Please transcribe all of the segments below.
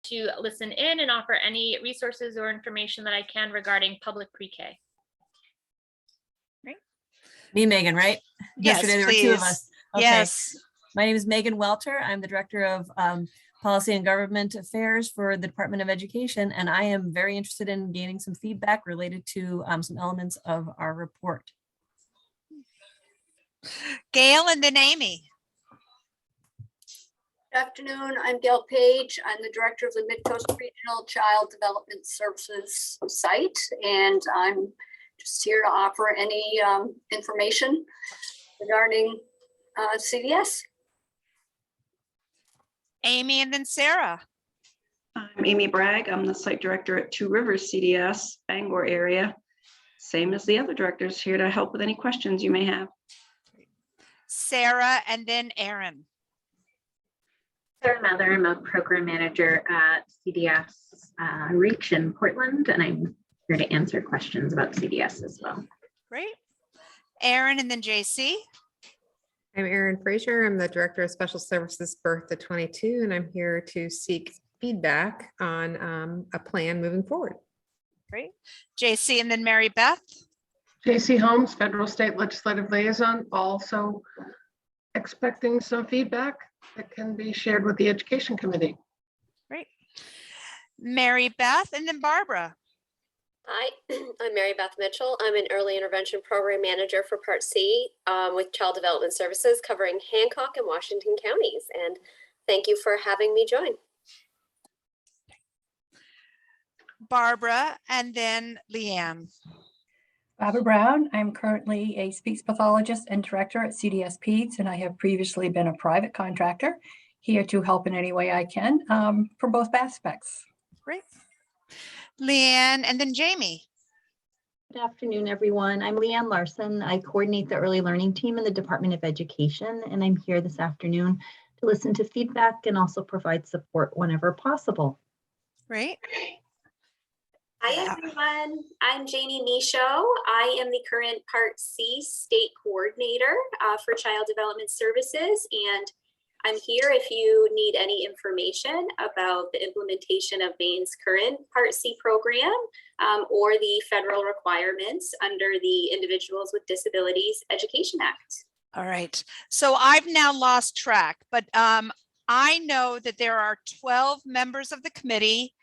to listen in and offer any resources or information that I can regarding public pre-K. Me, Megan, right? Yes, Yesterday there please. were 2 of us. Okay. Yes. My name is Megan Welter. I'm the Director of Policy and Government Affairs for the Department of Education, and I am very interested in gaining some feedback related to some elements of our report. Gail and then Amy. Good afternoon, I'm Gail Page. I'm the director of the Mid-Coast Regional Child Development Services site, and I'm just here to offer any information regarding CDS. Amy and then Sarah. I'm Amy Bragg. I'm the site director at Two Rivers CDS, Bangor area. Same as the other directors, here to help with any questions you may have. Sarah and then Aaron. Sarah Mather, I'm a program manager at CDS Reach in Portland, and I'm here to answer questions about CDS as well. Great. Aaron and then JC. I'm Erin Frazier. I'm the Director of Special Services Birth to 22, and I'm here to seek feedback on a plan moving forward. Great. JC and then Mary Beth. JC Holmes, Federal State Legislative Liaison, also expecting some feedback that can be shared with the Education Committee. Great. Mary Beth and then Barbara. Hi, I'm Mary Beth Mitchell. I'm an early intervention program manager for Part C with Child Development Services covering Hancock and Washington counties. And thank you for having me join. Barbara and then Leanne. Barbara Brown. I'm currently a speech pathologist and director at CDS Peds, and I have previously been a private contractor, here to help in any way I can for both aspects. Great. Leanne and then Jamie. Good afternoon, everyone. I'm Leanne Larson. I coordinate the early learning team in the Department of Education, and I'm here this afternoon to listen to feedback and also provide support whenever possible. Great. Hi, everyone. I'm Janie Michaud. I am the current Part C state coordinator for Child Development Services, and I'm here if you need any information about the implementation of Maine's current Part C program or the federal requirements under the Individuals with Disabilities Education Act. All right. So I've now lost track, but I know that there are 12 members of the committee,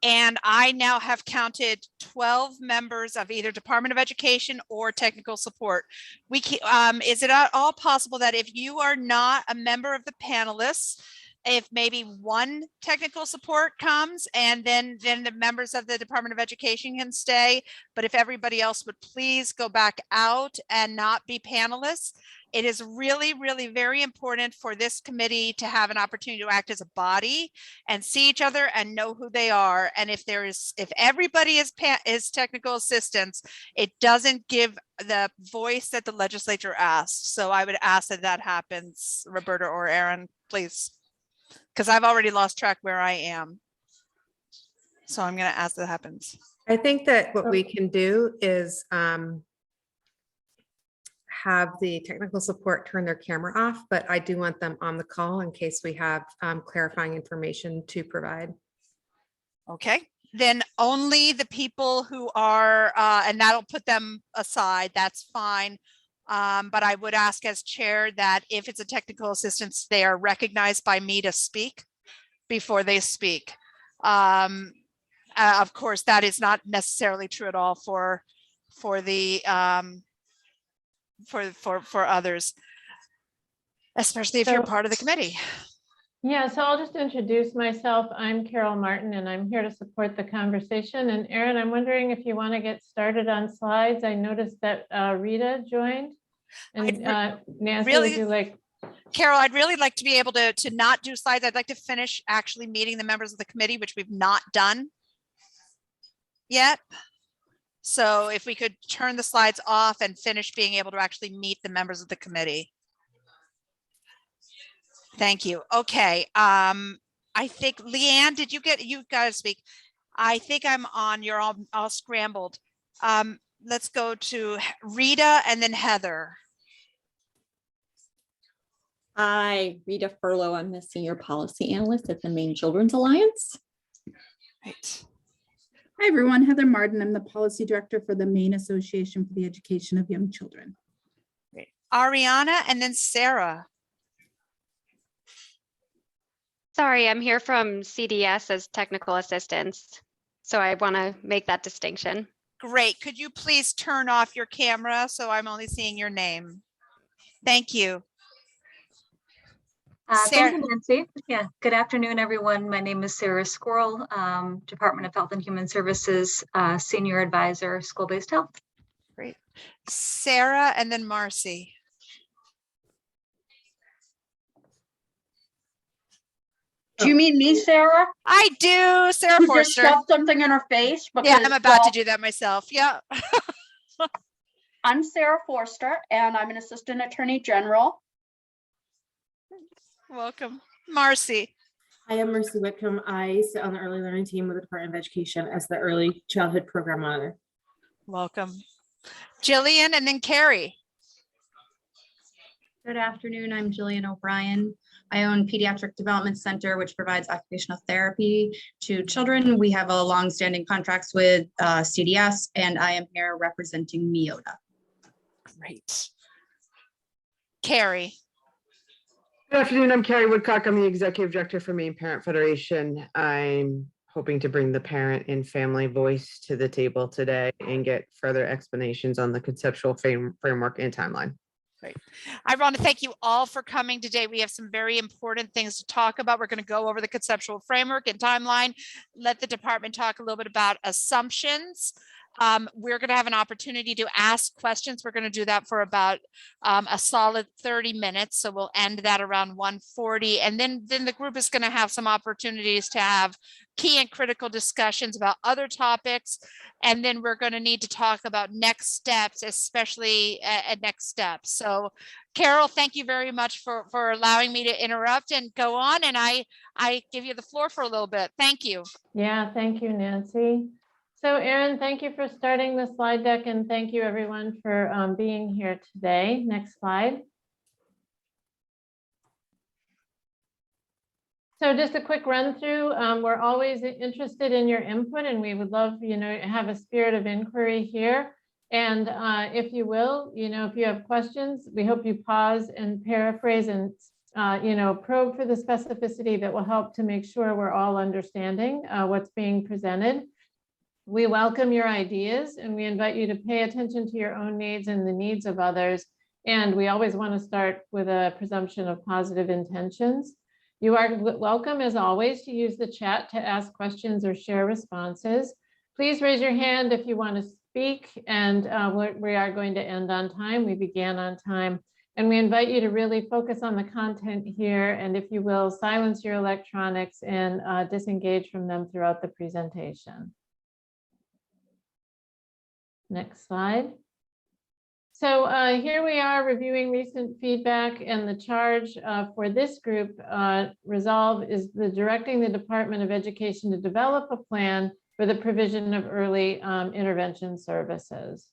and I now have counted 12 members of either Department of Education or technical support. Is it at all possible that if you are not a member of the panelists, if maybe one technical support comes and then the members of the Department of Education can stay, but if everybody else would please go back out and not be panelists? It is really, really very important for this committee to have an opportunity to act as a body and see each other and know who they are. And if everybody is technical assistants, it doesn't give the voice that the legislature asked. So I would ask that that happens, Roberta or Aaron, please, because I've already lost track where I am. So I'm going to ask that happens. I think that what we can do is have the technical support turn their camera off, but I do want them on the call in case we have clarifying information to provide. Okay, then only the people who are, and that'll put them aside, that's fine. But I would ask as chair that if it's a technical assistance, they are recognized by me to speak before they speak. Of course, that is not necessarily true at all for the for others, especially if you're part of the committee. Yeah, so I'll just introduce myself. I'm Carol Martin, and I'm here to support the conversation. And Aaron, I'm wondering if you want to get started on slides. I noticed that Rita joined, and Nancy, really, would you like? Carol, I'd really like to be able to not do slides. I'd like to finish actually meeting the members of the committee, which we've not done yet. So if we could turn the slides off and finish being able to actually meet the members of the committee. Thank you. Okay. I think Leanne, you got to speak. I think I'm on, you're all scrambled. Let's go to Rita and then Heather. Hi, Rita Furlow. I'm the Senior Policy Analyst at the Maine Children's Alliance. Right. Hi, everyone. Heather Martin. I'm the Policy Director for the Maine Association for the Education of Young Children. Great. Ariana and then Sarah. Sorry, I'm here from CDS as technical assistance. So I want to make that distinction. Great. Could you please turn off your camera so I'm only seeing your name? Thank you. Thank you, Nancy. Yeah, good afternoon, everyone. My name is Sarah Squirrel, Department of Health and Human Services, Senior Advisor, School-Based Health. Great. Sarah and then Marcy. Do you mean me, Sarah? I do, Sarah You just Forster. shoved something in her face? Yeah, Because, I'm about well, to do that myself. Yeah. I'm Sarah Forster, and I'm an Assistant Attorney General. Welcome. Marcy. I am Mercy Whitcomb. I sit on the early learning team with the Department of Education as the early childhood program monitor. Welcome. Jillian and then Carrie. Good afternoon. I'm Jillian O'Brien. I own Pediatric Development Center, which provides occupational therapy to children. We have a long-standing contracts with CDS, and I am here representing MIOTA. Great. Carrie. Good afternoon. I'm Carrie Woodcock. I'm the Executive Director for Maine Parent Federation. I'm hoping to bring the parent and family voice to the table today and get further explanations on the conceptual framework and timeline. Great. I want to thank you all for coming today. We have some very important things to talk about. We're going to go over the conceptual framework and timeline, let the department talk a little bit about assumptions. We're going to have an opportunity to ask questions. We're going to do that for about a solid 30 minutes. So we'll end that around 1:40. And then the group is going to have some opportunities to have key and critical discussions about other topics. And then we're going to need to talk about next steps, especially at next steps. So Carol, thank you very much for allowing me to interrupt and go on. And I give you the floor for a little bit. Thank you. Yeah, thank you, Nancy. So Erin, thank you for starting the slide deck, and thank you everyone for being here today. Next slide. So just a quick run through. We're always interested in your input, and we would love, have a spirit of inquiry here. And if you will, if you have questions, we hope you pause and paraphrase and, probe for the specificity that will help to make sure we're all understanding what's being presented. We welcome your ideas, and we invite you to pay attention to your own needs and the needs of others. And we always want to start with a presumption of positive intentions. You are welcome, as always, to use the chat to ask questions or share responses. Please raise your hand if you want to speak, and we are going to end on time. We began on time, and we invite you to really focus on the content here, and if you will, silence your electronics and disengage from them throughout the presentation. Next slide. So here we are reviewing recent feedback, and the charge for this group resolve is directing the Department of Education to develop a plan for the provision of early intervention services.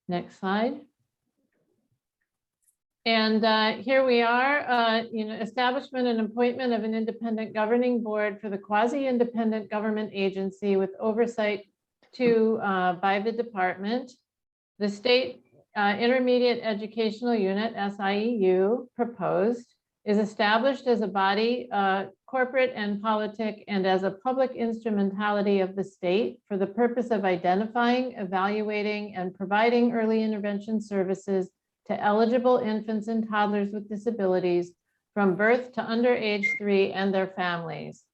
Next slide. And here we are, establishment and appointment of an independent governing board for the quasi-independent government agency with oversight by the department. The State Intermediate Educational Unit, SIEU, proposed, is established as a body, corporate and politic, and as a public instrumentality of the state for the purpose of identifying, evaluating, and providing early intervention services to eligible infants and toddlers with disabilities from birth to under age 3 and their families.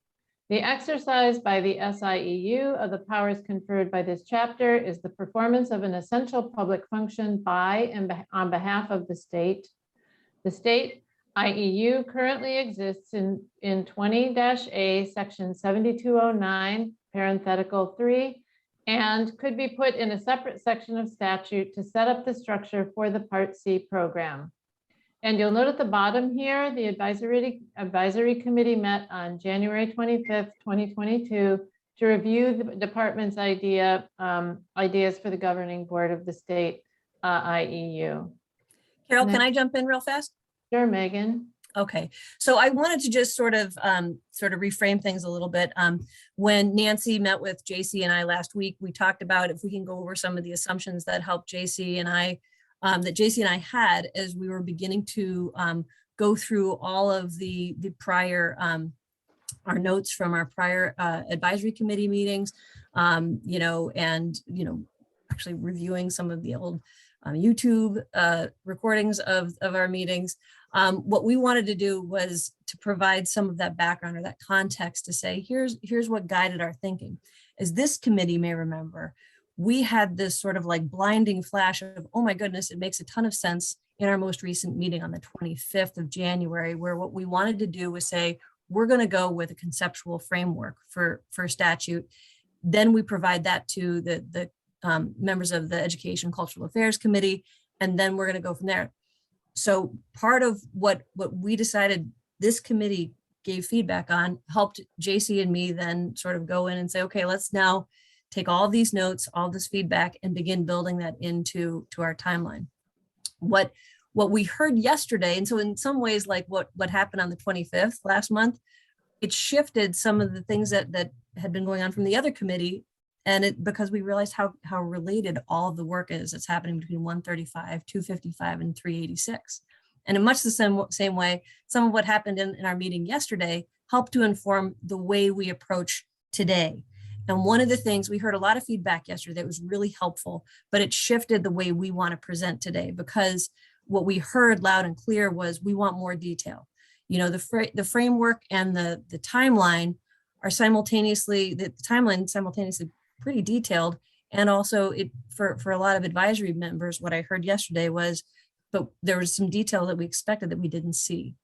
The exercise by the SIEU of the powers conferred by this chapter is the performance of an essential public function by and on behalf of the state. The state IEU currently exists in 20-A section 7209 parenthetical 3 and could be put in a separate section of statute to set up the structure for the Part C program. And you'll note at the bottom here, the advisory committee met on January 25th, 2022 to review the department's ideas for the governing board of the state IEU. Carol, can I jump in real fast? Sure, Megan. Okay, so I wanted to just sort of reframe things a little bit. When Nancy met with JC and I last week, we talked about if we can go over some of the assumptions that helped JC and I, that JC and I had as we were beginning to go through all of the prior, our notes from our prior advisory committee meetings, you know, and, you know, actually reviewing some of the old YouTube recordings of our meetings. What we wanted to do was to provide some of that background or that context to say, here's what guided our thinking. As this committee may remember, we had this sort of like blinding flash of, oh my goodness, it makes a ton of sense in our most recent meeting on the 25th of January, where what we wanted to do was say, we're going to go with a conceptual framework for statute. Then we provide that to the members of the Education Cultural Affairs Committee, and then we're going to go from there. So part of what we decided this committee gave feedback on helped JC and me then sort of go in and say, okay, let's now take all these notes, all this feedback, and begin building that into our timeline. What we heard yesterday, and so in some ways, like what happened on the 25th last month, it shifted some of the things that had been going on from the other committee, and because we realized how related all of the work is that's happening between 135, 255, and 386. And in much the same way, some of what happened in our meeting yesterday helped to inform the way we approach today. And one of the things, we heard a lot of feedback yesterday that was really helpful, but it shifted the way we want to present today, because what we heard loud and clear was we want more detail. You know, the framework and the timeline are simultaneously, the timeline simultaneously pretty detailed. And also it for a lot of advisory members, what I heard yesterday was, but there was some detail that we expected that we didn't see.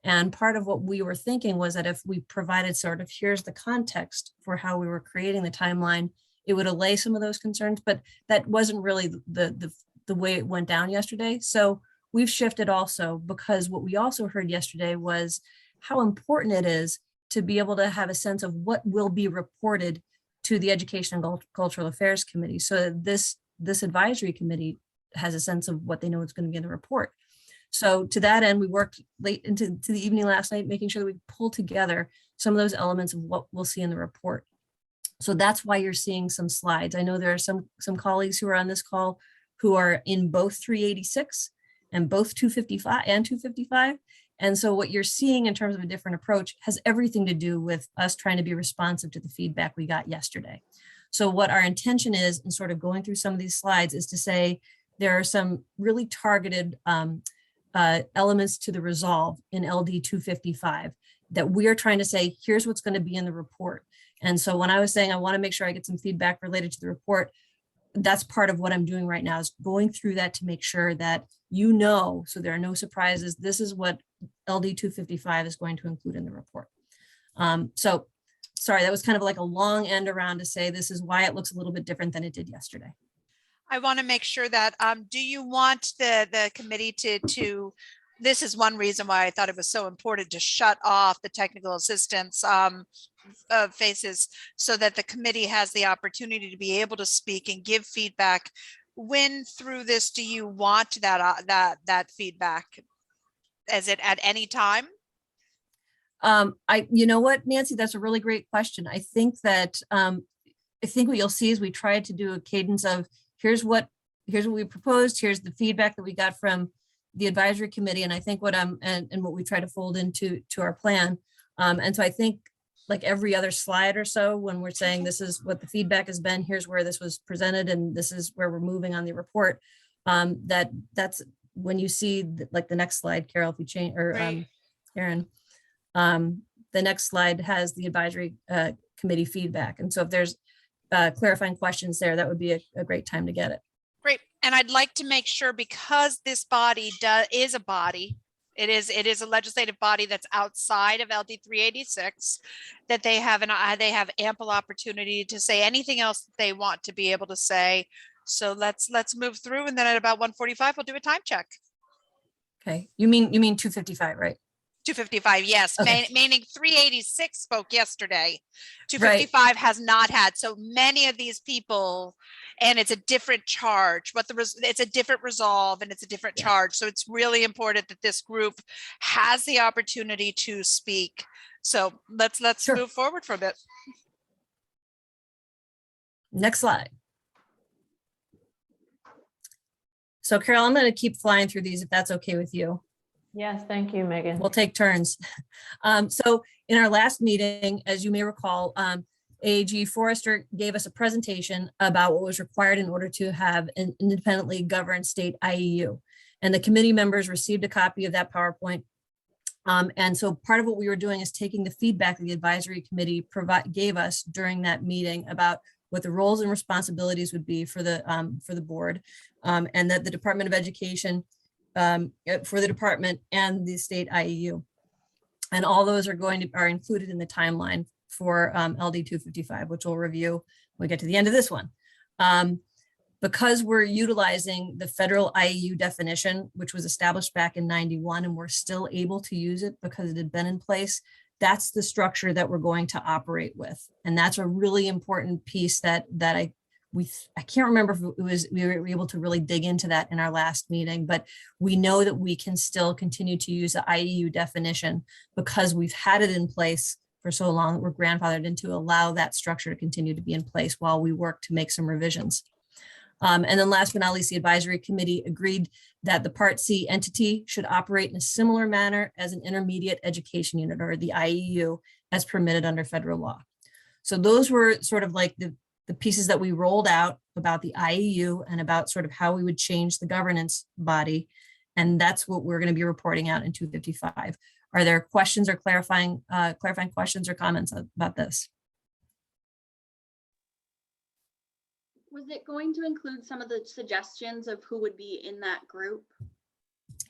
And part of what we were thinking was that if we provided sort of, here's the context for how we were creating the timeline, it would allay some of those concerns, but that wasn't really the way it went down yesterday. So we've shifted also, because what we also heard yesterday was how important it is to be able to have a sense of what will be reported to the Education and Cultural Affairs Committee. So this advisory committee has a sense of what they know is going to be in the report. So to that end, we worked late into the evening last night, making sure that we pull together some of those elements of what we'll see in the report. So that's why you're seeing some slides. I know there are some colleagues who are on this call who are in both 386 and both 255 and 255. And so what you're seeing in terms of a different approach has everything to do with us trying to be responsive to the feedback we got yesterday. So what our intention is in sort of going through some of these slides is to say there are some really targeted elements to the resolve in LD 255 that we are trying to say, here's what's going to be in the report. And so when I was saying I want to make sure I get some feedback related to the report, that's part of what I'm doing right now, is going through that to make sure that you know, so there are no surprises. This is what LD 255 is going to include in the report. So sorry, that was kind of like a long end around to say this is why it looks a little bit different than it did yesterday. I want to make sure that, do you want the committee to, this is one reason why I thought it was so important to shut off the technical assistance faces so that the committee has the opportunity to be able to speak and give feedback. When through this, do you want that feedback? Is it at any time? You know what, Nancy, that's a really great question. I think that, I think what you'll see is we tried to do a cadence of, here's what we proposed, here's the feedback that we got from the advisory committee. And I think what and what we try to fold into our plan. And so I think like every other slide or so, when we're saying this is what the feedback has been, here's where this was presented, and this is where we're moving on the report. That's when you see like the next slide, Carol, if you change, or Erin, the next slide has the advisory committee feedback. And so if there's clarifying questions there, that would be a great time to get it. Great. And I'd like to make sure, because this body is a body, it is a legislative body that's outside of LD 386, that they have ample opportunity to say anything else that they want to be able to say. So let's move through, and then at about 1:45 we'll do a time check. Okay, you mean 255, right? 255, yes, Okay. meaning 386 spoke yesterday. 255 has not had, so many of these people, and it's a different charge, but it's a different resolve and it's a different charge. So it's really important that this group has the opportunity to speak. So let's move forward from it. Next slide. So Carol, I'm going to keep flying through these if that's okay with you. Yes, thank you, Megan. We'll take turns. So in our last meeting, as you may recall, AG Forrester gave us a presentation about what was required in order to have an independently governed state IEU. And the committee members received a copy of that PowerPoint. And so part of what we were doing is taking the feedback that the advisory committee gave us during that meeting about what the roles and responsibilities would be for the board, and that the Department of Education, for the department and the state IEU. And all those are included in the timeline for LD 255, which we'll review when we get to the end of this one. Because we're utilizing the federal IEU definition, which was established back in 91, and we're still able to use it because it had been in place, that's the structure that we're going to operate with. And that's a really important piece that I can't remember if we were able to really dig into that in our last meeting, but we know that we can still continue to use the IEU definition because we've had it in place for so long that we're grandfathered in to allow that structure to continue to be in place while we work to make some revisions. And then last but not least, the advisory committee agreed that the Part C entity should operate in a similar manner as an intermediate education unit, or the IEU, as permitted under federal law. So those were sort of like the pieces that we rolled out about the IEU and about sort of how we would change the governance body. And that's what we're going to be reporting out in 255. Are there questions or clarifying questions or comments about this? Was it going to include some of the suggestions of who would be in that group?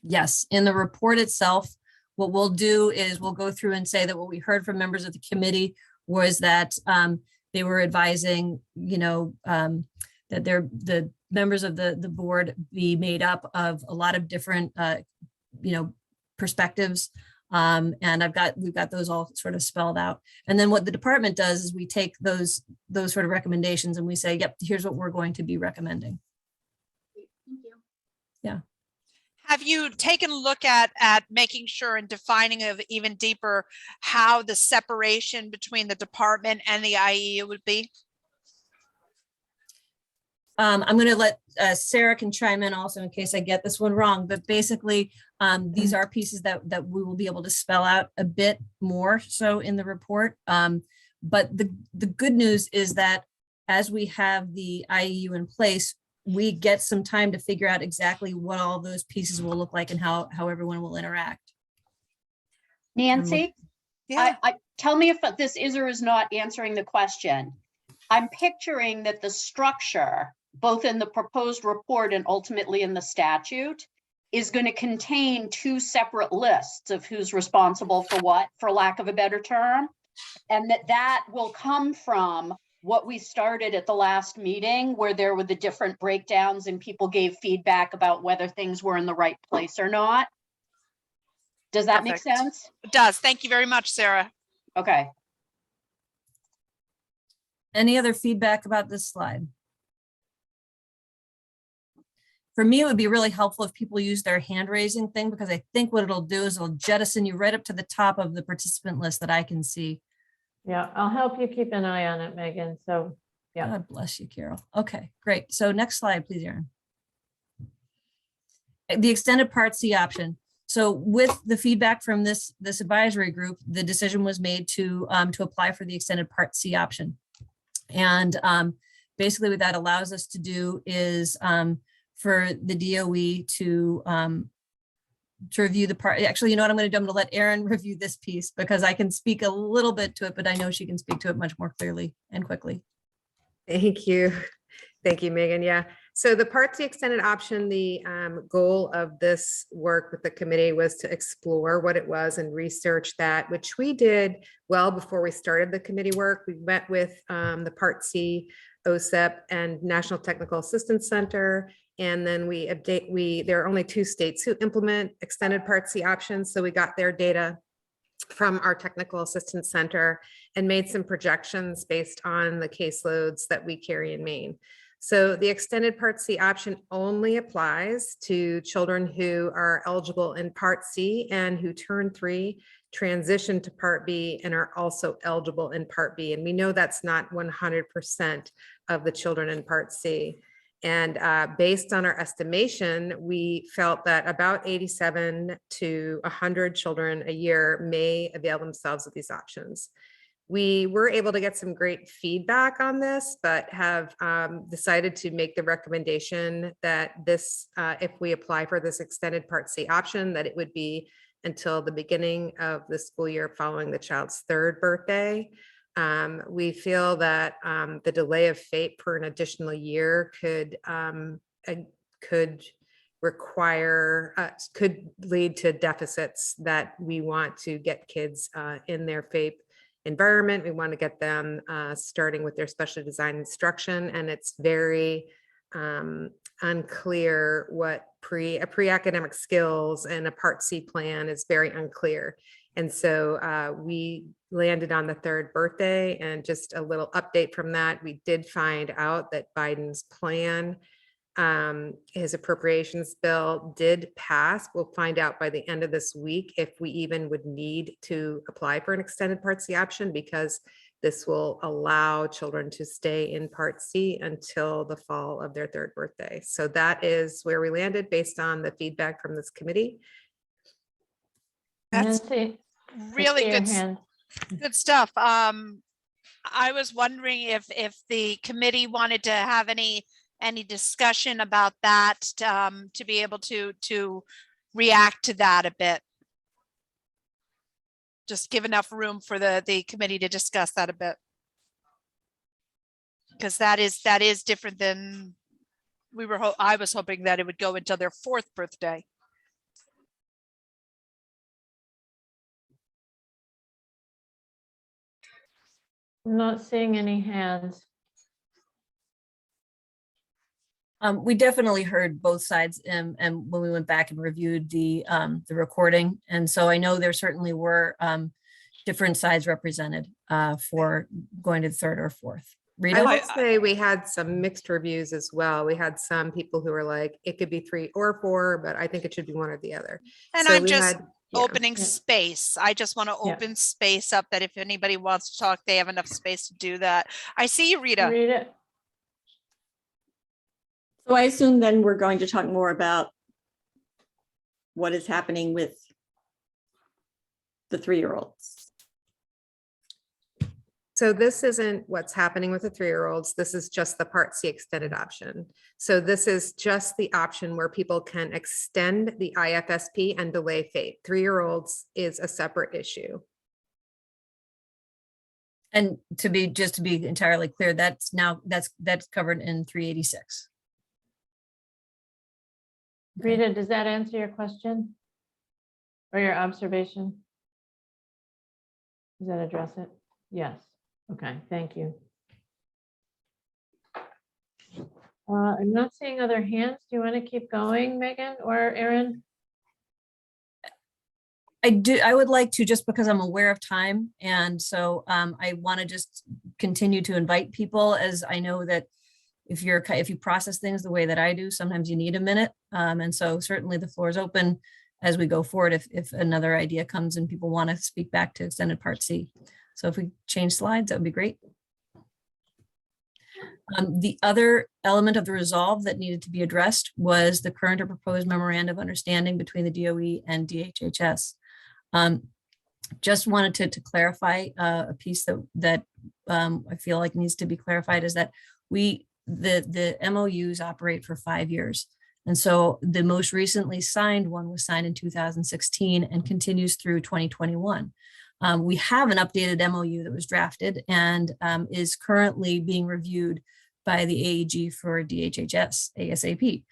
Yes, in the report itself, what we'll do is we'll go through and say that what we heard from members of the committee was that they were advising, that the members of the board be made up of a lot of different, perspectives. And we've got those all sort of spelled out. And then what the department does is we take those sort of recommendations and we say, yep, here's what we're going to be recommending. Thank you. Yeah. Have you taken a look at making sure and defining of even deeper how the separation between the department and the IEU would be? I'm going to let Sarah can chime in also in case I get this one wrong, but basically these are pieces that we will be able to spell out a bit more so in the report. But the good news is that as we have the IEU in place, we get some time to figure out exactly what all those pieces will look like and how everyone will interact. Nancy, yeah. I tell me if this is or is not answering the question. I'm picturing that the structure, both in the proposed report and ultimately in the statute, is going to contain two separate lists of who's responsible for what, for lack of a better term, and that will come from what we started at the last meeting, where there were the different breakdowns and people gave feedback about whether things were in the right place or not. Does that make sense? It does. Thank you very much, Sarah. Okay. Any other feedback about this slide? For me, it would be really helpful if people use their hand raising thing, because I think what it'll do is it'll jettison you right up to the top of the participant list that I can see. Yeah, I'll help you keep an eye on it, Megan. So, yeah. God bless you, Carol. Okay, great. So next slide, please, Erin. The extended Part C option. So with the feedback from this advisory group, the decision was made to apply for the extended Part C option. And basically what that allows us to do is for the DOE to review the part. Actually, you know what I'm going to do? I'm going to let Erin review this piece because I can speak a little bit to it, but I know she can speak to it much more clearly and quickly. Thank you. Thank you, Megan. Yeah. So the Part C extended option, the goal of this work with the committee was to explore what it was and research that, which we did well before we started the committee work. We met with the Part C, Essep, and National Technical Assistance Center. And then there are only 2 states who implement extended Part C options. So we got their data from our technical assistance center and made some projections based on the caseloads that we carry in Maine. So the extended Part C option only applies to children who are eligible in Part C and who turn 3, transition to Part B, and are also eligible in Part B. And we know that's not 100% of the children in Part C. And based on our estimation, we felt that about 87 to 100 children a year may avail themselves of these options. We were able to get some great feedback on this, but have decided to make the recommendation that this, if we apply for this extended Part C option, that it would be until the beginning of the school year following the child's 3rd birthday. We feel that the delay of FAPE for an additional year could lead to deficits that we want to get kids in their FAPE environment. We want to get them starting with their special design instruction, and it's very unclear what pre-academic skills and a Part C plan is very unclear. And so we landed on the 3rd birthday, and just a little update from that. We did find out that Biden's plan, his appropriations bill did pass. We'll find out by the end of this week if we even would need to apply for an extended Part C option, because this will allow children to stay in Part C until the fall of their 3rd birthday. So that is where we landed based on the feedback from this committee. That's Nancy, really your good, hand. good stuff. I was wondering if the committee wanted to have any discussion about that, to be able to react to that a bit. Just give enough room for the committee to discuss that a bit. Because that is different than I was hoping that it would go until their 4th birthday. I'm not seeing any hands. We definitely heard both sides, and when we went back and reviewed the recording, and so I know there certainly were different sides represented for going to the 3rd or 4th. Rita? I would say we had some mixed reviews as well. We had some people who were like, it could be 3 or 4, but I think it should be one or the other. And So I'm we just had- opening space. I just want to Yeah. open space up, that if anybody wants to talk, they have enough space to do that. I see you, Rita. Rita, So I assume then we're going to talk more about what is happening with the 3-year-olds. So this isn't what's happening with the 3-year-olds. This is just the Part C extended option. So this is just the option where people can extend the IFSP and delay FAPE. 3-year-olds is a separate issue. And just to be entirely clear, that's covered in 386. Rita, does that answer your question? Or your observation? Does that address it? Yes. Okay, thank you. I'm not seeing other hands. Do you want to keep going, Megan or Erin? I would like to, just because I'm aware of time. And so I want to just continue to invite people, as I know that if you process things the way that I do, sometimes you need a minute. And so certainly the floor is open as we go forward if another idea comes and people want to speak back to extended Part C. So if we change slides, that would be great. The other element of the resolve that needed to be addressed was the current or proposed memorandum of understanding between the DOE and DHHS. Just wanted to clarify a piece that I feel like needs to be clarified, is that the MOUs operate for 5 years. And so the most recently signed one was signed in 2016 and continues through 2021. We have an updated MOU that was drafted and is currently being reviewed by the AEG for DHHS ASAP.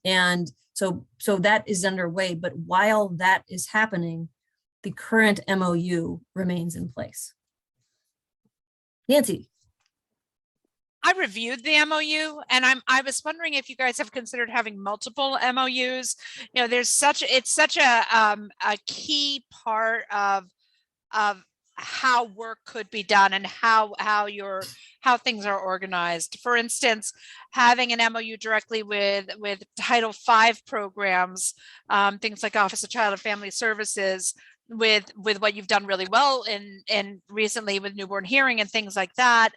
And so that is underway, but while that is happening, the current MOU remains in place. Nancy. I reviewed the MOU, and I was wondering if you guys have considered having multiple MOUs. You know, it's such a key part of how work could be done and how things are organized. For instance, having an MOU directly with Title V programs, things like Office of Child and Family Services, with what you've done really well in recently with newborn hearing and things like that.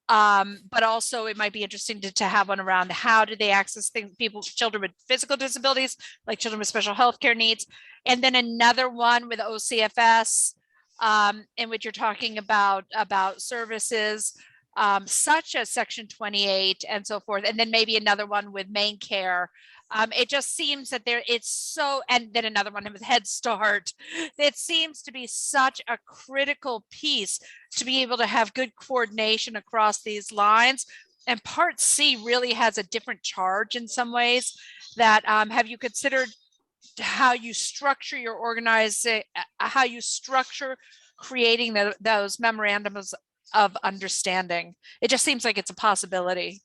But also it might be interesting to have one around how do they access things, children with physical disabilities, like children with special health care needs. And then another one with OCFS, in which you're talking about services such as Section 28 and so forth, and then maybe another one with Maine Care. It just seems that and then another one with Head Start. It seems to be such a critical piece to be able to have good coordination across these lines. And Part C really has a different charge in some ways. That have you considered how you structure your organizing, how you structure creating those memorandums of understanding? It just seems like it's a possibility.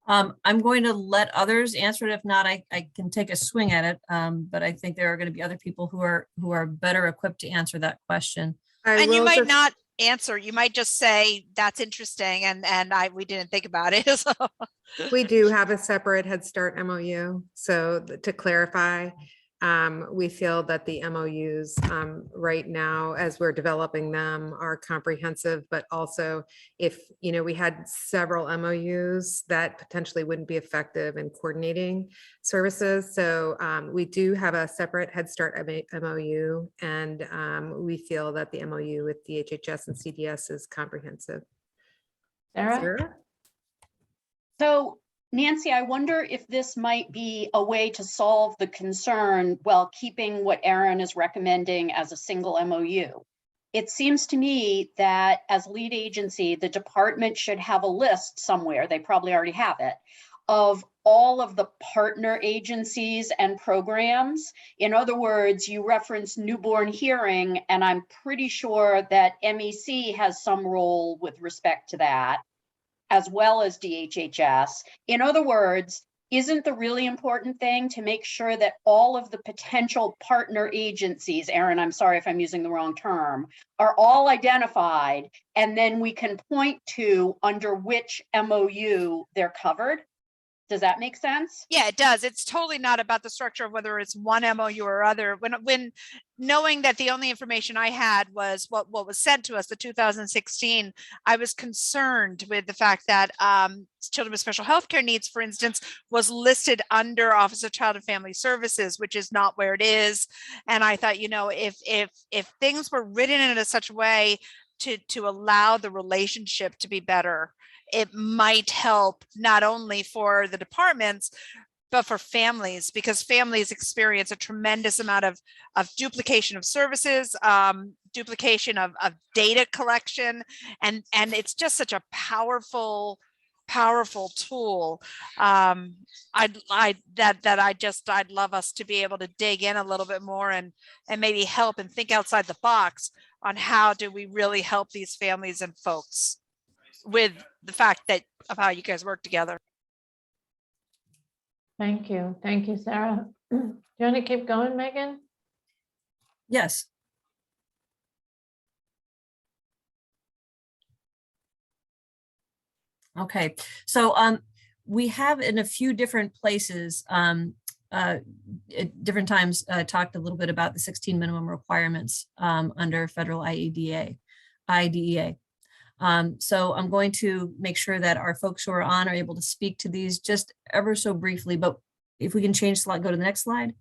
I'm going to let others answer it. If not, I can take a swing at it. But I think there are going to be other people who are better equipped to answer that question. And you might not answer. You might just say that's interesting, and we didn't think about it. So. We do have a separate Head Start MOU. So to clarify, we feel that the MOUs right now, as we're developing them, are comprehensive, but also if, we had several MOUs that potentially wouldn't be effective in coordinating services. So we do have a separate Head Start MOU, and we feel that the MOU with DHHS and CDS is comprehensive. Sarah? So Nancy, I wonder if this might be a way to solve the concern while keeping what Erin is recommending as a single MOU. It seems to me that as lead agency, the department should have a list somewhere, they probably already have it, of all of the partner agencies and programs. In other words, you reference newborn hearing, and I'm pretty sure that MEC has some role with respect to that, as well as DHHS. In other words, isn't the really important thing to make sure that all of the potential partner agencies, Erin, I'm sorry if I'm using the wrong term, are all identified, and then we can point to under which MOU they're covered? Does that make sense? Yeah, it does. It's totally not about the structure of whether it's one MOU or other. When knowing that the only information I had was what was sent to us, the 2016, I was concerned with the fact that children with special health care needs, for instance, was listed under Office of Child and Family Services, which is not where it is. And I thought, if things were written in such a way to allow the relationship to be better, it might help not only for the departments, but for families, because families experience a tremendous amount of duplication of services, duplication of data collection, and it's just such a powerful tool. I'd love us to be able to dig in a little bit more and maybe help and think outside the box on how do we really help these families and folks with the fact of how you guys work together. Thank you. Thank you, Sarah. Do you want to keep going, Megan? Yes. Okay, so we have in a few different places at different times talked a little bit about the 16 minimum requirements under federal IDEA. So I'm going to make sure that our folks who are on are able to speak to these just ever so briefly, but if we can change slide, go to the next slide.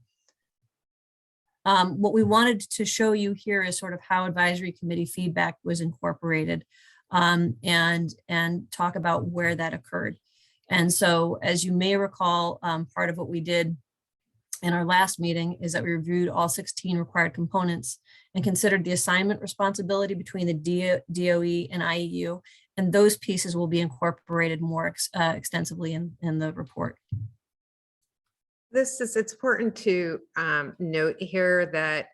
What we wanted to show you here is sort of how advisory committee feedback was incorporated and talk about where that occurred. And so as you may recall, part of what we did in our last meeting is that we reviewed all 16 required components and considered the assignment responsibility between the DOE and IEU, and those pieces will be incorporated more extensively in the report. it's important to note here that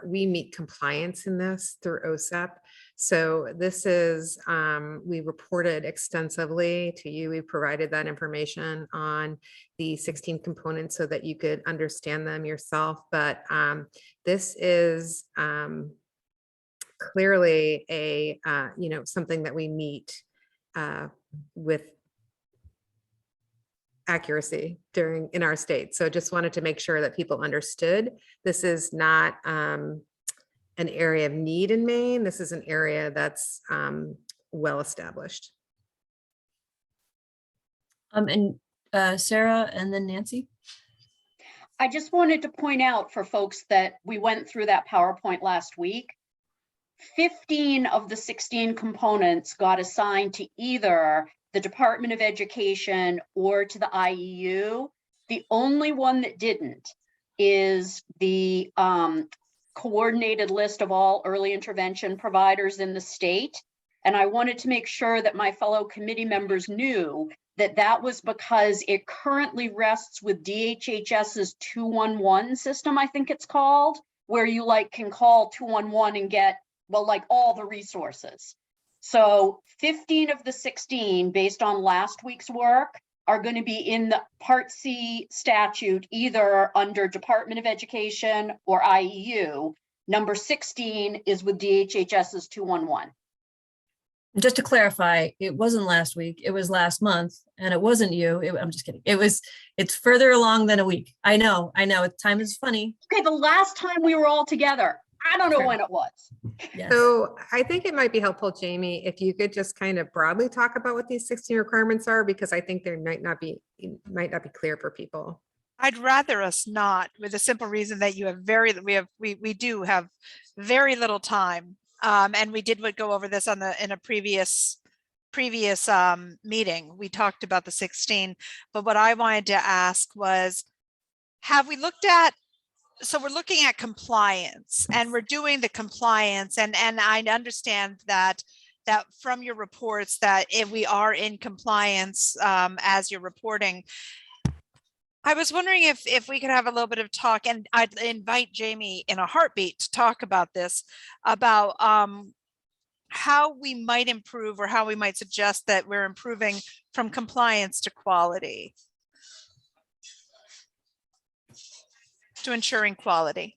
we meet compliance in this through Essep. So this is, we reported extensively to you. We provided that information on the 16 components so that you could understand them yourself. But this is clearly a, something that we meet with accuracy in our state. So just wanted to make sure that people understood this is not an area of need in Maine. This is an area that's well established. And Sarah and then Nancy. I just wanted to point out for folks that we went through that PowerPoint last week. 15 of the 16 components got assigned to either the Department of Education or to the IEU. The only one that didn't is the coordinated list of all early intervention providers in the state. And I wanted to make sure that my fellow committee members knew that that was because it currently rests with DHHS's 211 system, I think it's called, where you can call 211 and get, all the resources. So 15 of the 16, based on last week's work, are going to be in the Part C statute, either under Department of Education or IEU. Number 16 is with DHHS's 211. Just to clarify, it wasn't last week, it was last month, and it wasn't you. I'm just kidding. It's further along than a week. I know. Time is funny. Okay, the last time we were all together, I don't know when it was. Yes. So I think it might be helpful, Jamie, if you could just kind of broadly talk about what these 16 requirements are, because I think they might not be clear for people. I'd rather us not, with the simple reason that we do have very little time. And we did go over this in a previous meeting. We talked about the 16, but what I wanted to ask was, have we looked at, so we're looking at compliance and we're doing the compliance, and I understand that from your reports that if we are in compliance as you're reporting. I was wondering if we could have a little bit of talk, and I'd invite Jamie in a heartbeat to talk about this, about how we might improve or how we might suggest that we're improving from compliance to quality, to ensuring quality.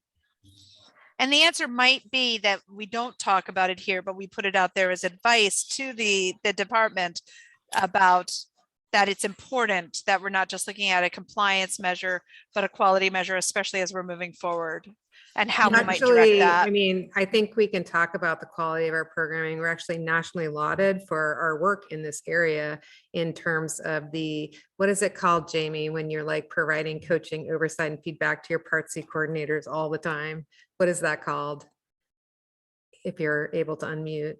And the answer might be that we don't talk about it here, but we put it out there as advice to the department about that it's important that we're not just looking at a compliance measure, but a quality measure, especially as we're moving forward, and how we might direct that. I mean, I think we can talk about the quality of our programming. We're actually nationally lauded for our work in this area in terms of what is it called, Jamie, when you're providing coaching, oversight, and feedback to your Part C coordinators all the time? What is that called? If you're able to unmute.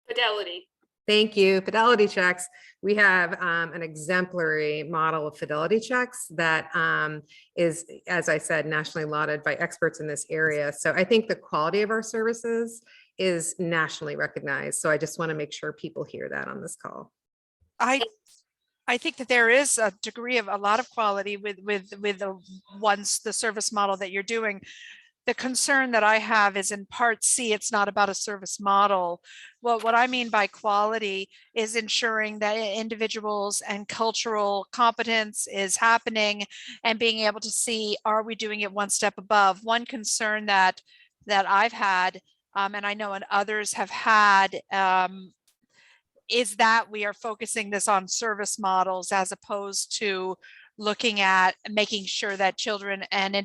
Fidelity. Thank you. Fidelity checks. We have an exemplary model of fidelity checks that is, as I said, nationally lauded by experts in this area. So I think the quality of our services is nationally recognized. So I just want to make sure people hear that on this call. I think that there is a degree of a lot of quality with the service model that you're doing. The concern that I have is in Part C, it's not about a service model. Well, what I mean by quality is ensuring that individuals and cultural competence is happening and being able to see, are we doing it one step above? One concern that I've had, and I know and others have had, is that we are focusing this on service models as opposed to looking at making sure that children and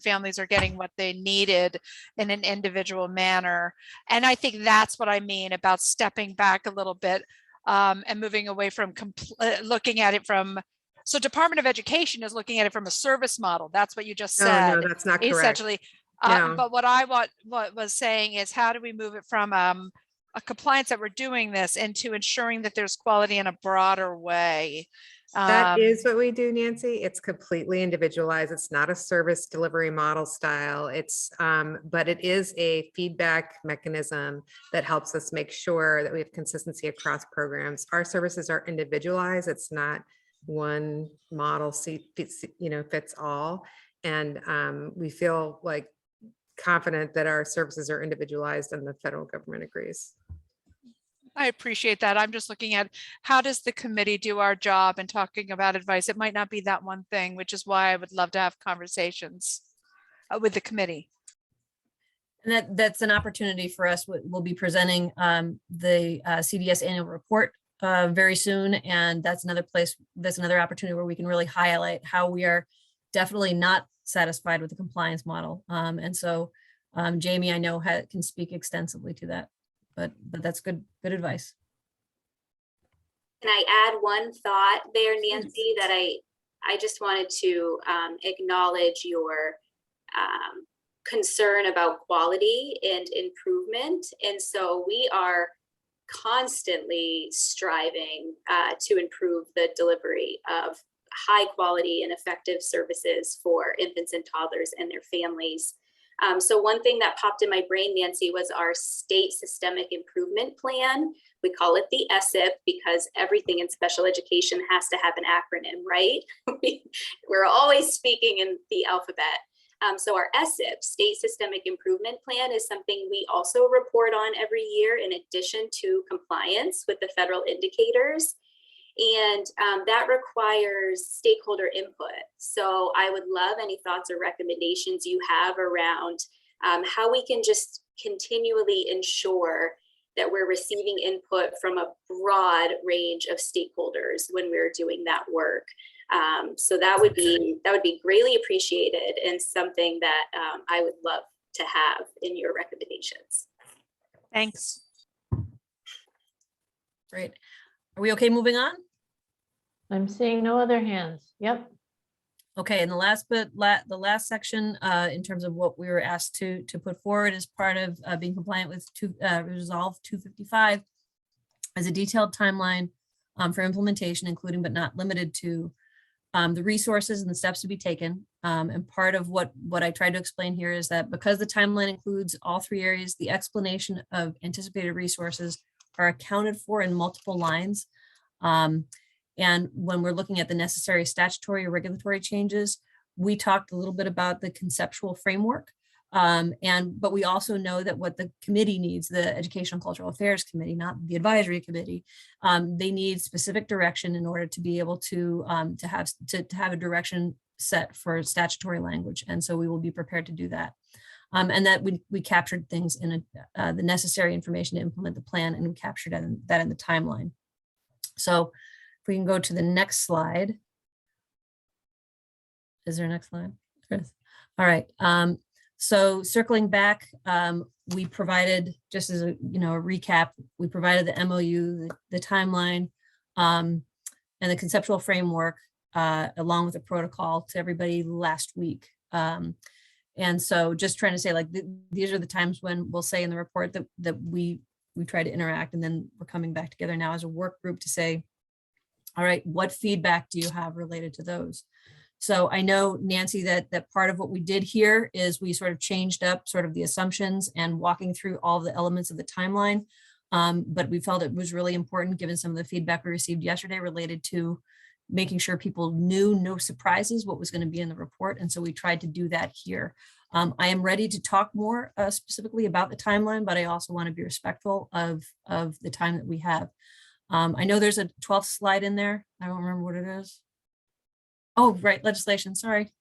families are getting what they needed in an individual manner. And I think that's what I mean about stepping back a little bit and moving away from looking at it from, so Department of Education is looking at it from a service model. That's what you just said. No, that's not correct. Essentially. No. But what was saying is, how do we move it from a compliance that we're doing this into ensuring that there's quality in a broader way? That is what we do, Nancy. It's completely individualized. It's not a service delivery model style. It's, but it is a feedback mechanism that helps us make sure that we have consistency across programs. Our services are individualized. It's not one model fits all. And we feel like confident that our services are individualized and the federal government agrees. I appreciate that. I'm just looking at how does the committee do our job and talking about advice. It might not be that one thing, which is why I would love to have conversations with the committee. And that's an opportunity for us. We'll be presenting the CDS annual report very soon. And that's another opportunity where we can really highlight how we are definitely not satisfied with the compliance model. And so Jamie, I know can speak extensively to that, but that's good advice. Can I add one thought there, Nancy, that I just wanted to acknowledge your concern about quality and improvement. And so we are constantly striving to improve the delivery of high quality and effective services for infants and toddlers and their families. So one thing that popped in my brain, Nancy, was our state systemic improvement plan. We call it the Essep because everything in special education has to have an acronym, right? We're always speaking in the alphabet. So our Essep, State Systemic Improvement Plan, is something we also report on every year in addition to compliance with the federal indicators. And that requires stakeholder input. So I would love any thoughts or recommendations you have around how we can just continually ensure that we're receiving input from a broad range of stakeholders when we're doing that work. So that would be greatly appreciated and something that I would love to have in your recommendations. Thanks. Great. Are we okay moving on? I'm seeing no other hands. Yep. Okay, and the last section in terms of what we were asked to put forward as part of being compliant with Resolve 255 as a detailed timeline for implementation, including but not limited to the resources and the steps to be taken. And part of what I tried to explain here is that because the timeline includes all three areas, the explanation of anticipated resources are accounted for in multiple lines. And when we're looking at the necessary statutory or regulatory changes, we talked a little bit about the conceptual framework. But we also know that what the committee needs, the Educational and Cultural Affairs Committee, not the advisory committee, they need specific direction in order to be able to have a direction set for statutory language. And so we will be prepared to do that. And that we captured things in the necessary information to implement the plan, and we captured that in the timeline. So if we can go to the next slide. Is there a next slide? Chris? All right. So circling back, we provided, just as a recap, we provided the MOU, the timeline, and the conceptual framework, along with the protocol to everybody last week. And so just trying to say, like, these are the times when we'll say in the report that we try to interact, and then we're coming back together now as a work group to say, all right, what feedback do you have related to those? So I know, Nancy, that part of what we did here is we sort of changed up sort of the assumptions and walking through all the elements of the timeline. But we felt it was really important, given some of the feedback we received yesterday related to making sure people knew, no surprises, what was going to be in the report. And so we tried to do that here. I am ready to talk more specifically about the timeline, but I also want to be respectful of the time that we have. I know there's a 12th slide in there. I don't remember what it is. Oh, right, legislation, sorry.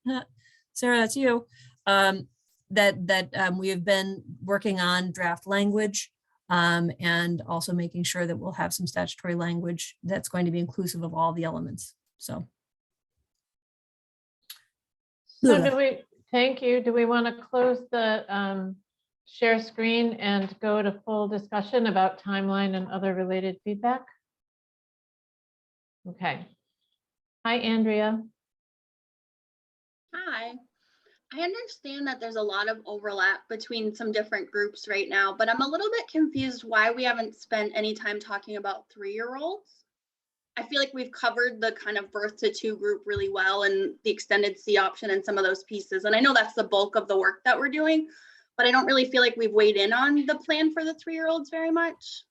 Sarah, that's you. We have been working on draft language and also making sure that we'll have some statutory language that's going to be inclusive of all the elements, so. So thank you. Do we want to close the share screen and go to full discussion about timeline and other related feedback? Okay. Hi, Andrea. Hi. I understand that there's a lot of overlap between some different groups right now, but I'm a little bit confused why we haven't spent any time talking about 3-year-olds. I feel like we've covered the kind of birth to 2 group really well, and the extended C option and some of those pieces. And I know that's the bulk of the work that we're doing, but I don't really feel like we've weighed in on the plan for the 3-year-olds very much.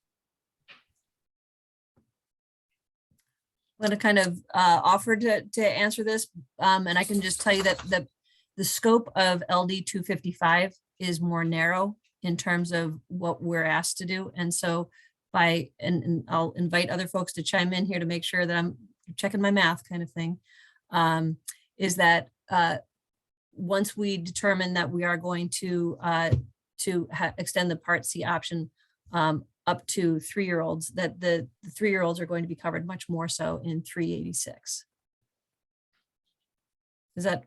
I'm going to kind of offer to answer this, and I can just tell you that the scope of LD 255 is more narrow in terms of what we're asked to do. And so and I'll invite other folks to chime in here to make sure that I'm checking my math kind of thing, is that once we determine that we are going to extend the Part C option up to 3-year-olds, that the 3-year-olds are going to be covered much more so in 386. Is that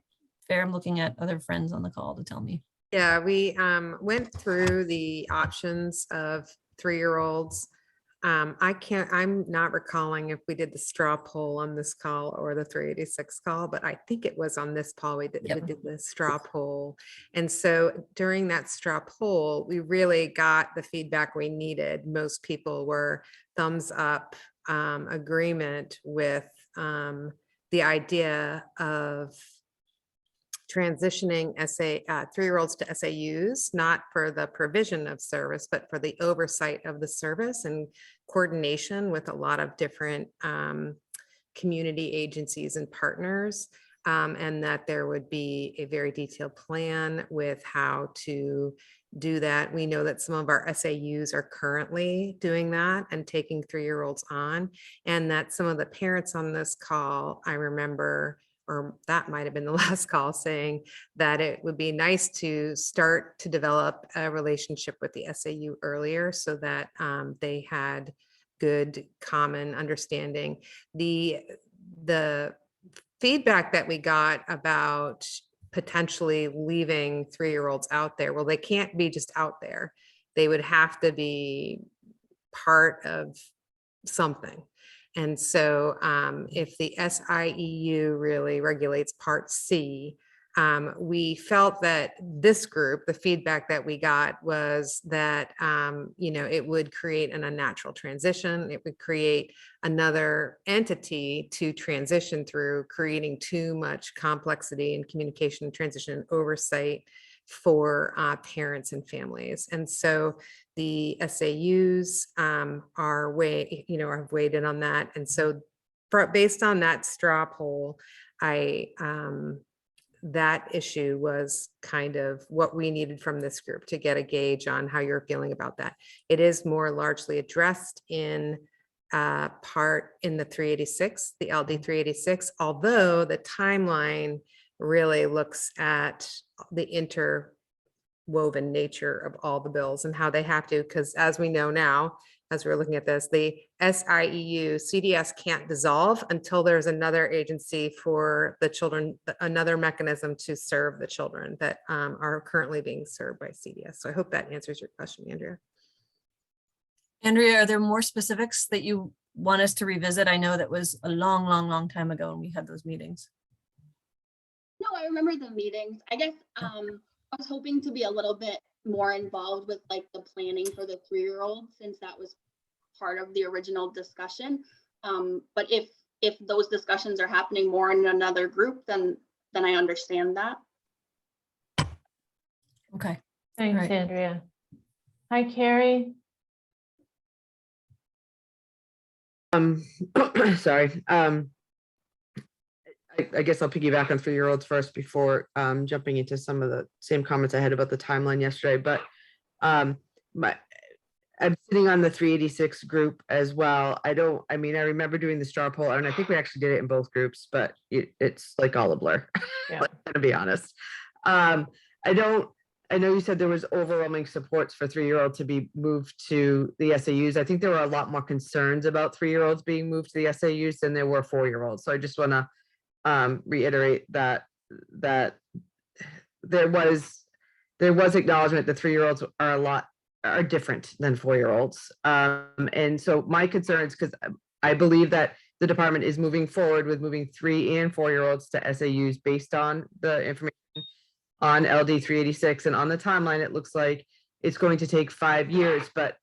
fair? I'm looking at other friends on the call to tell me. Yeah, we went through the options of 3-year-olds. I'm not recalling if we did the straw poll on this call or the 386 call, but I think it was on this poll we did the straw poll. And so during that straw poll, we really got the feedback we needed. Most people were thumbs up, agreement with the idea of transitioning 3-year-olds to SAUs, not for the provision of service, but for the oversight of the service and coordination with a lot of different community agencies and partners, and that there would be a very detailed plan with how to do that. We know that some of our SAUs are currently doing that and taking 3-year-olds on, and that some of the parents on this call, I remember, or that might have been the last call, saying that it would be nice to start to develop a relationship with the SAU earlier so that they had good common understanding. The feedback that we got about potentially leaving 3-year-olds out there, well, they can't be just out there. They would have to be part of something. And so if the SIEU really regulates Part C, we felt that this group, the feedback that we got was that, it would create an unnatural transition. It would create another entity to transition through, creating too much complexity in communication, transition, and oversight for parents and families. And so the SAUs have weighed in on that. And so based on that straw poll, that issue was kind of what we needed from this group to get a gauge on how you're feeling about that. It is more largely addressed in the 386, the LD 386, although the timeline really looks at the interwoven nature of all the bills and how they have to, because as we know now, as we're looking at this, the SIEU, CDS can't dissolve until there's another agency for the children, another mechanism to serve the children that are currently being served by CDS. So I hope that answers your question, Andrea. Andrea, are there more specifics that you want us to revisit? I know that was a long time ago when we had those meetings. No, I remember the meetings. I guess I was hoping to be a little bit more involved with like the planning for the 3-year-old, since that was part of the original discussion. But if those discussions are happening more in another group, then I understand that. Okay. Thanks, right. Andrea. Hi, Carrie. Sorry. I guess I'll piggyback on 3-year-olds first before jumping into some of the same comments I had about the timeline yesterday. But I'm sitting on the 386 group as well. I remember doing the straw poll, and I think we actually did it in both groups, but it's like all a blur. Yeah. To be honest. I know you said there was overwhelming supports for 3-year-olds to be moved to the SAUs. I think there were a lot more concerns about 3-year-olds being moved to the SAUs than there were 4-year-olds. So I just want to reiterate that there was acknowledgement that 3-year-olds are different than 4-year-olds. And so my concerns, because I believe that the department is moving forward with moving 3 and 4-year-olds to SAUs based on the information on LD 386, and on the timeline, it looks like it's going to take 5 years, but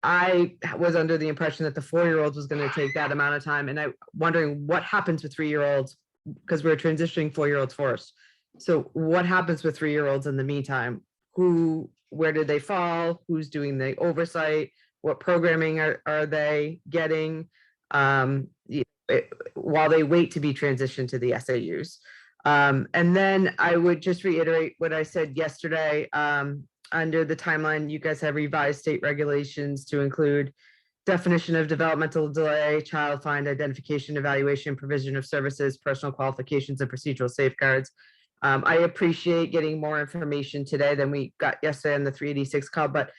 I was under the impression that the 4-year-olds was going to take that amount of time, and I'm wondering what happens with 3-year-olds, because we're transitioning 4-year-olds first. So what happens with 3-year-olds in the meantime? Where did they fall? Who's doing the oversight? What programming are they getting? while they wait to be transitioned to the SAUs. And then I would just reiterate what I said yesterday. Under the timeline, you guys have revised state regulations to include definition of developmental delay, child find, identification, evaluation, provision of services, personal qualifications, and procedural safeguards. I appreciate getting more information today than we got yesterday on the 386 call, but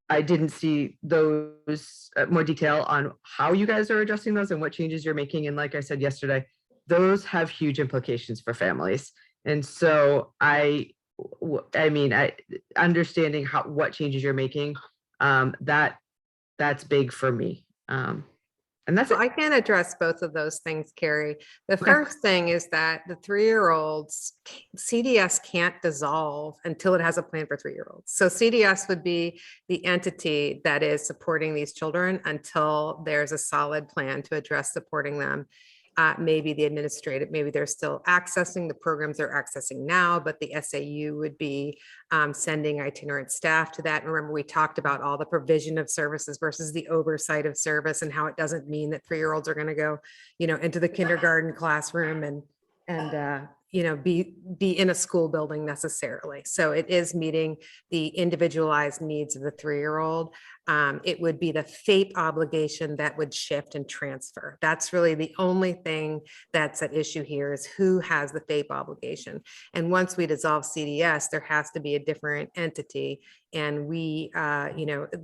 I didn't see those more detail on how you guys are adjusting those and what changes you're making. And like I said yesterday, those have huge implications for families. And so understanding what changes you're making, that's big for me. And that's So I can address both of those things, Carrie. The first thing is that the 3-year-olds, CDS can't dissolve until it has a plan for 3-year-olds. So CDS would be the entity that is supporting these children until there's a solid plan to address supporting them. Maybe the administrative, maybe they're still accessing the programs they're accessing now, but the SAU would be sending itinerant staff to that. And remember, we talked about all the provision of services versus the oversight of service and how it doesn't mean that 3-year-olds are going to go, into the kindergarten classroom and be in a school building necessarily. So it is meeting the individualized needs of the 3-year-old. It would be the FAPE obligation that would shift and transfer. That's really the only thing that's at issue here is who has the FAPE obligation. And once we dissolve CDS, there has to be a different entity. And we,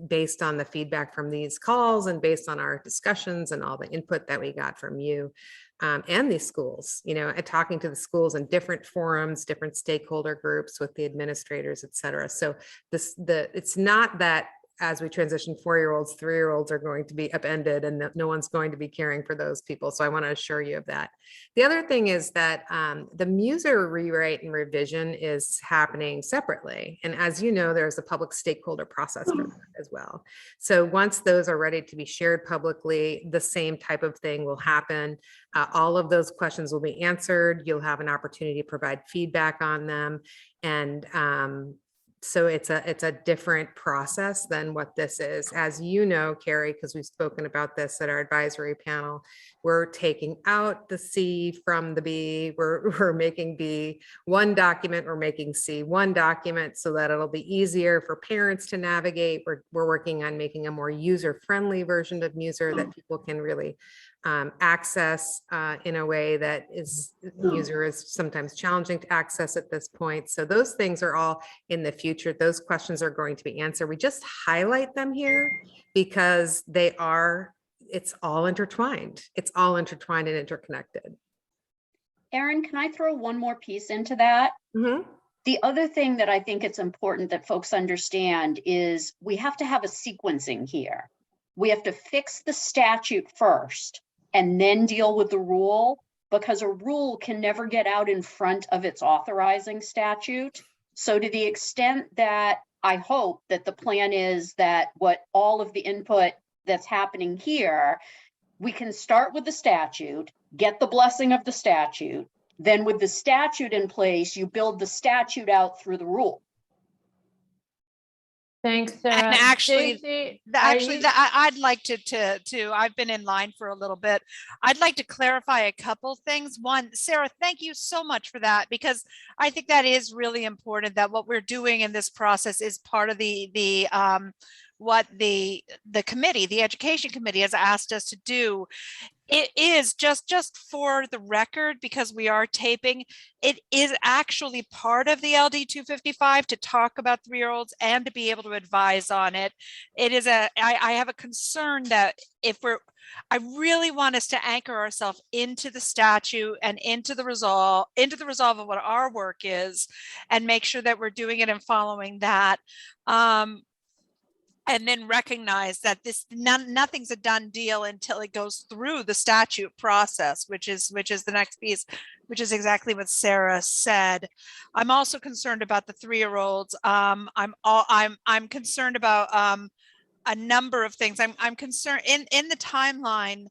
based on the feedback from these calls and based on our discussions and all the input that we got from you, and these schools, and talking to the schools in different forums, different stakeholder groups with the administrators, et cetera. So it's not that as we transition 4-year-olds, 3-year-olds are going to be upended and no one's going to be caring for those people. So I want to assure you of that. The other thing is that the MUSER rewrite and revision is happening separately. And as you know, there's a public stakeholder process for that as well. So once those are ready to be shared publicly, the same type of thing will happen. All of those questions will be answered. You'll have an opportunity to provide feedback on them. And so it's a different process than what this is. As you know, Carrie, because we've spoken about this at our advisory panel, we're taking out the C from the B. We're making B one document, we're making C one document so that it'll be easier for parents to navigate. We're working on making a more user-friendly version of MUSER that people can really access in a way that MUSER is sometimes challenging to access at this point. So those things are all in the future. Those questions are going to be answered. We just highlight them here because it's all intertwined. It's all intertwined and interconnected. Erin, can I throw one more piece into that? Mm-hmm. The other thing that I think it's important that folks understand is we have to have a sequencing here. We have to fix the statute first and then deal with the rule, because a rule can never get out in front of its authorizing statute. So to the extent that I hope that the plan is that what all of the input that's happening here, we can start with the statute, get the blessing of the statute, then with the statute in place, you build the statute out through the rule. Thanks, Sarah. And actually, Stacey, I'd like to, I've been in line for a little bit. I'd like to clarify a couple things. One, Sarah, thank you so much for that, because I think that is really important that what we're doing in this process is part of what the committee, the education committee, has asked us to do. It is just for the record, because we are taping, it is actually part of the LD 255 to talk about 3-year-olds and to be able to advise on it. It is I have a concern that I really want us to anchor ourselves into the statute and into the resolve of what our work is, and make sure that we're doing it and following that. And then recognize that nothing's a done deal until it goes through the statute process, which is the next piece, which is exactly what Sarah said. I'm also concerned about the 3-year-olds. I'm concerned about a number of things. I'm concerned in the timeline.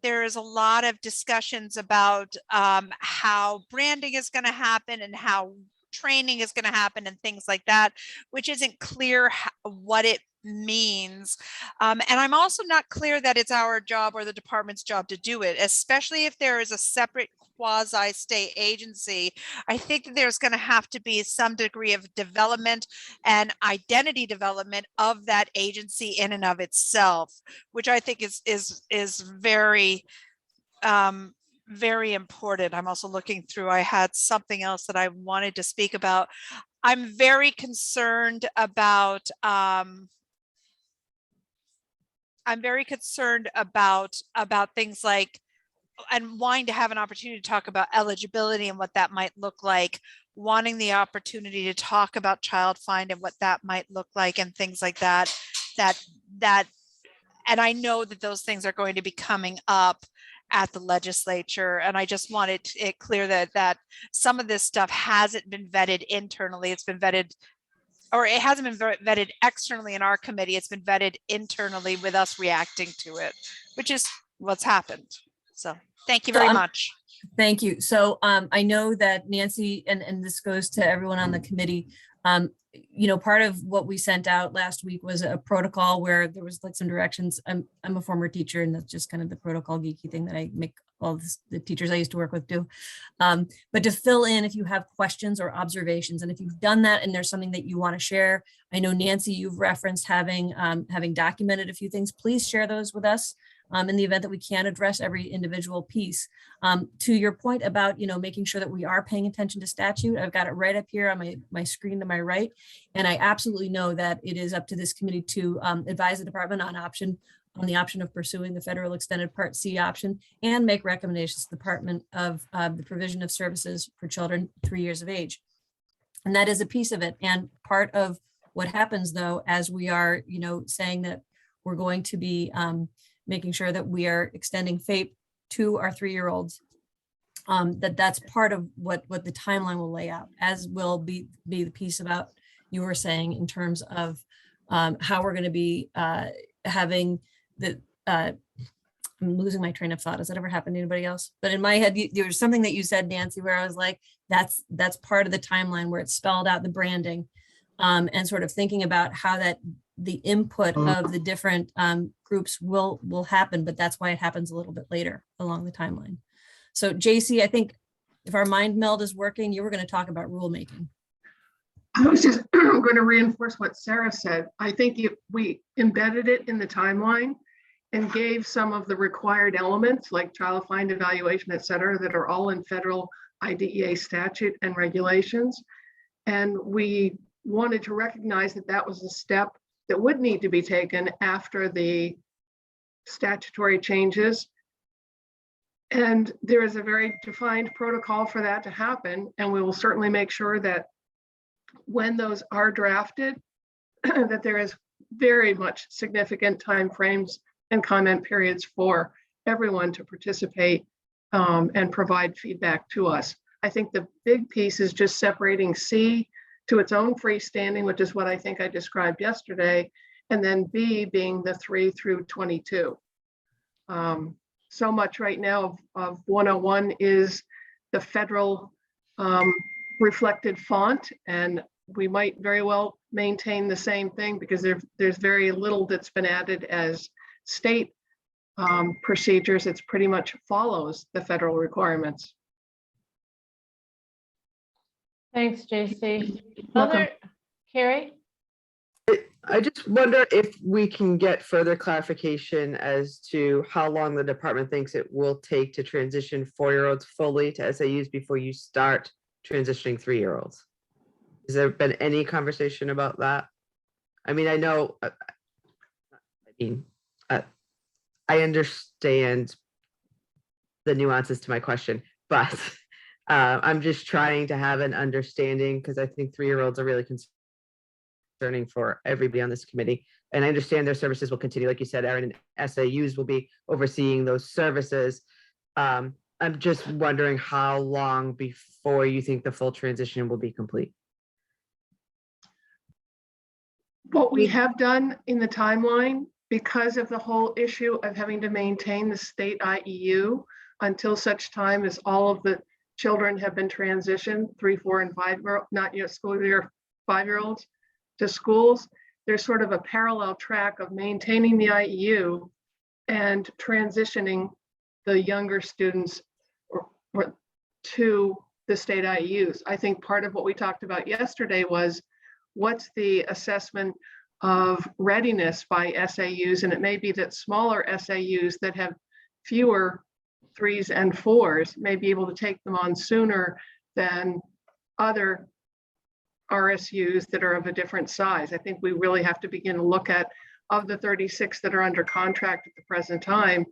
There is a lot of discussions about how branding is going to happen and how training is going to happen and things like that, which isn't clear what it means. And I'm also not clear that it's our job or the department's job to do it, especially if there is a separate quasi-state agency. I think that there's going to have to be some degree of development and identity development of that agency in and of itself, which I think is very very important. I'm also looking through, I had something else that I wanted to speak about. I'm very concerned about things like, and wanting to have an opportunity to talk about eligibility and what that might look like, wanting the opportunity to talk about child find and what that might look like and things like that, and I know that those things are going to be coming up at the legislature. And I just wanted it clear that some of this stuff hasn't been vetted internally. It's been vetted, or it hasn't been vetted externally in our committee. It's been vetted internally with us reacting to it, which is what's happened. So thank you very much. Thank you. So I know that Nancy, and this goes to everyone on the committee, you know, part of what we sent out last week was a protocol where there was like some directions. I'm a former teacher, and that's just kind of the protocol geeky thing that I make all the teachers I used to work with do. But to fill in if you have questions or observations, and if you've done that and there's something that you want to share, I know Nancy, you've referenced having documented a few things. Please share those with us. In the event that we can't address every individual piece. To your point about, you know, making sure that we are paying attention to statute, I've got it right up here on my screen to my right. And I absolutely know that it is up to this committee to advise the department on the option of pursuing the federal extended Part C option and make recommendations to the Department of the provision of services for children 3 years of age. And that is a piece of it. And part of what happens though, as we are, you know, saying that we're going to be making sure that we are extending FAPE to our 3-year-olds, that's part of what the timeline will lay out, as will be the piece about you were saying in terms of how we're going to be having the, I'm losing my train of thought. Has that ever happened to anybody else? But in my head, there was something that you said, Nancy, where I was like, that's part of the timeline where it's spelled out the branding and sort of thinking about how the input of the different groups will happen, but that's why it happens a little bit later along the timeline. So JC, I think if our mind meld is working, you were going to talk about rulemaking. I was just going to reinforce what Sarah said. I think we embedded it in the timeline and gave some of the required elements like child find, evaluation, et cetera, that are all in federal IDEA statute and regulations. And we wanted to recognize that that was a step that would need to be taken after the statutory changes. And there is a very defined protocol for that to happen. And we will certainly make sure that when those are drafted, that there is very much significant timeframes and comment periods for everyone to participate and provide feedback to us. I think the big piece is just separating C to its own freestanding, which is what I think I described yesterday, and then B being the 3 through 22. So much right now of 101 is the federal reflected font, and we might very well maintain the same thing because there's very little that's been added as state procedures. It's pretty much follows the federal requirements. Thanks, JC. Welcome. Carrie? I just wonder if we can get further clarification as to how long the department thinks it will take to transition 4-year-olds fully to SAUs before you start transitioning 3-year-olds. Has there been any conversation about that? I mean, I know, I understand the nuances to my question, but I'm just trying to have an understanding because I think 3-year-olds are really concerning for everybody on this committee. And I understand their services will continue. Like you said, Erin, and SAUs will be overseeing those services. I'm just wondering how long before you think the full transition will be complete. What we have done in the timeline, because of the whole issue of having to maintain the state IEU until such time as all of the children have been transitioned, 3, 4, and 5, not yet school year 5-year-olds to schools, there's sort of a parallel track of maintaining the IEU and transitioning the younger students to the state IEUs. I think part of what we talked about yesterday was what's the assessment of readiness by SAUs, and it may be that smaller SAUs that have fewer 3s and 4s may be able to take them on sooner than other RSUs that are of a different size. I think we really have to begin to look at, of the 36 that are under contract at the present time,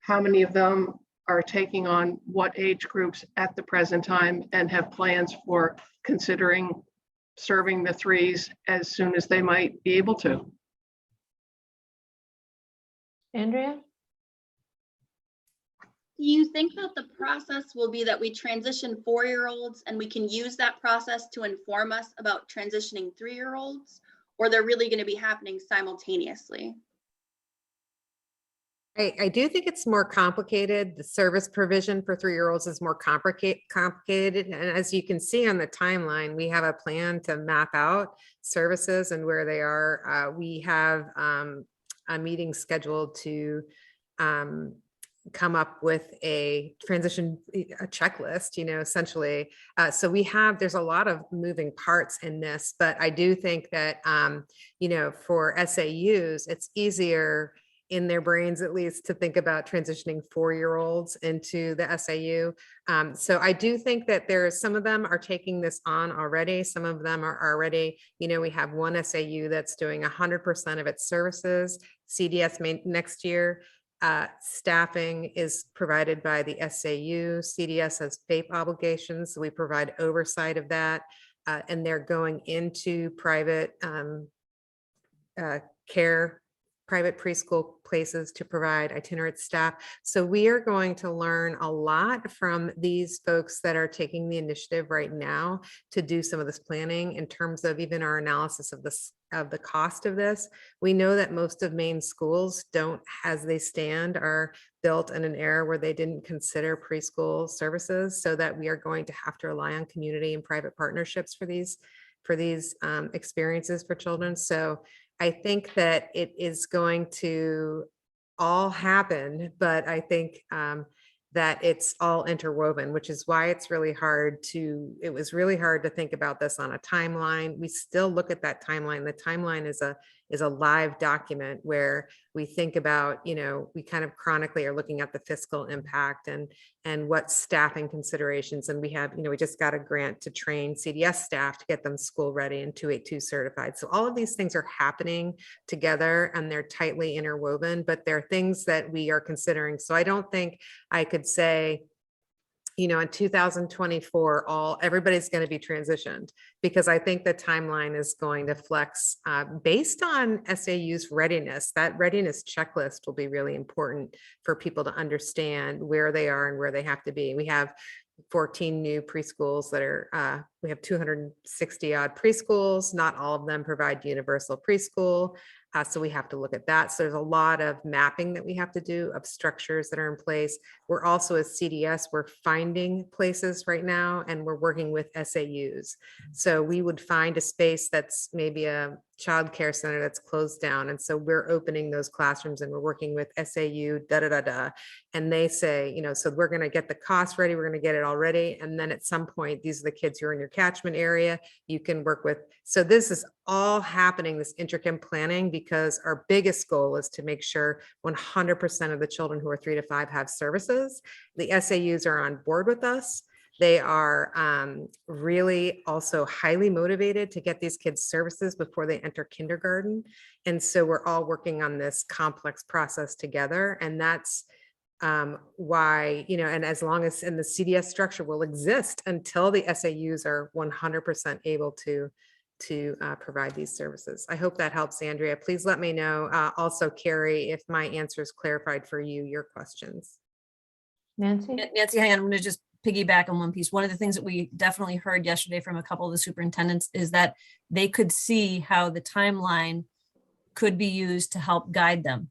how many of them are taking on what age groups at the present time and have plans for considering serving the 3s as soon as they might be able to. Andrea? Do you think that the process will be that we transition 4-year-olds and we can use that process to inform us about transitioning 3-year-olds, or they're really going to be happening simultaneously? I do think it's more complicated. The service provision for 3-year-olds is more complicated. And as you can see on the timeline, we have a plan to map out services and where they are. We have a meeting scheduled to come up with a transition checklist, essentially. So there's a lot of moving parts in this, but I do think that, for SAUs, it's easier in their brains, at least, to think about transitioning 4-year-olds into the SAU. So I do think that some of them are taking this on already. Some of them are already, we have one SAU that's doing 100% of its services. CDS next year. Staffing is provided by the SAU. CDS has FAPE obligations, so we provide oversight of that. And they're going into private care, private preschool places to provide itinerant staff. So we are going to learn a lot from these folks that are taking the initiative right now to do some of this planning in terms of even our analysis of the cost of this. We know that most of Maine schools as they stand, are built in an era where they didn't consider preschool services, so that we are going to have to rely on community and private partnerships for these experiences for children. So I think that it is going to all happen, but I think that it's all interwoven, which is why it was really hard to think about this on a timeline. We still look at that timeline. The timeline is a live document where we think about, we kind of chronically are looking at the fiscal impact and what staffing considerations. And we have, we just got a grant to train CDS staff to get them school ready and 282 certified. So all of these things are happening together and they're tightly interwoven, but they're things that we are considering. So I don't think I could say, in 2024, everybody's going to be transitioned, because I think the timeline is going to flex based on SAU's readiness. That readiness checklist will be really important for people to understand where they are and where they have to be. We have 14 new preschools that we have 260 odd preschools. Not all of them provide universal preschool. So we have to look at that. So there's a lot of mapping that we have to do of structures that are in place. We're also, as CDS, we're finding places right now, and we're working with SAUs. So we would find a space that's maybe a child care center that's closed down. And so we're opening those classrooms and we're working with SAU, and they say, so we're going to get the cost ready. We're going to get it all ready. And then at some point, these are the kids who are in your catchment area. You can work with. So this is all happening, this intricate planning, because our biggest goal is to make sure 100% of the children who are 3 to 5 have services. The SAUs are on board with us. They are really also highly motivated to get these kids services before they enter kindergarten. And so we're all working on this complex process together. And that's why, and as long as the CDS structure will exist until the SAUs are 100% able to provide these services. I hope that helps, Andrea. Please let me know. Also, Carrie, if my answers clarified for you, your questions. Nancy, hang on. I'm going to just piggyback on one piece. One of the things that we definitely heard yesterday from a couple of the superintendents is that they could see how the timeline could be used to help guide them.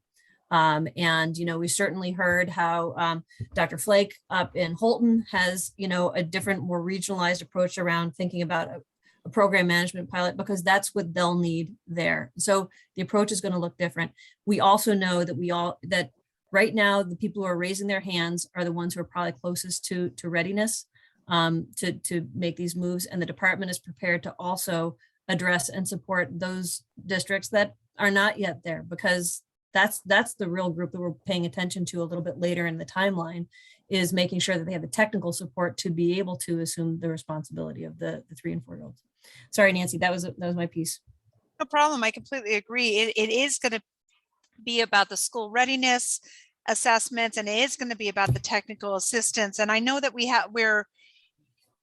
And, we certainly heard how Dr. Flake up in Holton has, a different, more regionalized approach around thinking about a a program management pilot, because that's what they'll need there. So the approach is going to look different. We also know that right now, the people who are raising their hands are the ones who are probably closest to readiness to make these moves. And the department is prepared to also address and support those districts that are not yet there, because that's the real group that we're paying attention to a little bit later in the timeline, is making sure that they have the technical support to be able to assume the responsibility of the 3 and 4 year olds. Sorry, Nancy, that was my piece. No problem. I completely agree. It is going to be about the school readiness assessments, and it is going to be about the technical assistance. And I know that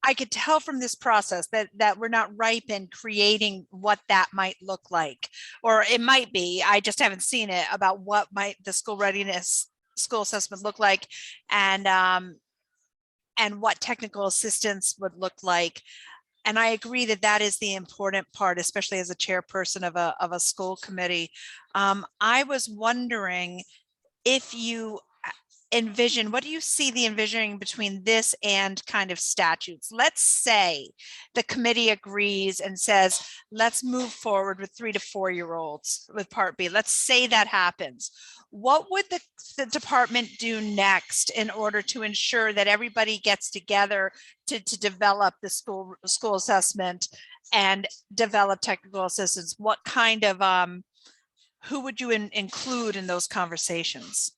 I could tell from this process that we're not ripe in creating what that might look like, or it might be, I just haven't seen it, about what might the school readiness school assessment look like, and what technical assistance would look like. And I agree that that is the important part, especially as a chairperson of a school committee. I was wondering if you envision, what do you see the envisioning between this and kind of statutes? Let's say the committee agrees and says, let's move forward with 3 to 4 year olds with Part B. Let's say that happens. What would the department do next in order to ensure that everybody gets together to develop the school assessment and develop technical assistance? What kind of, who would you include in those conversations?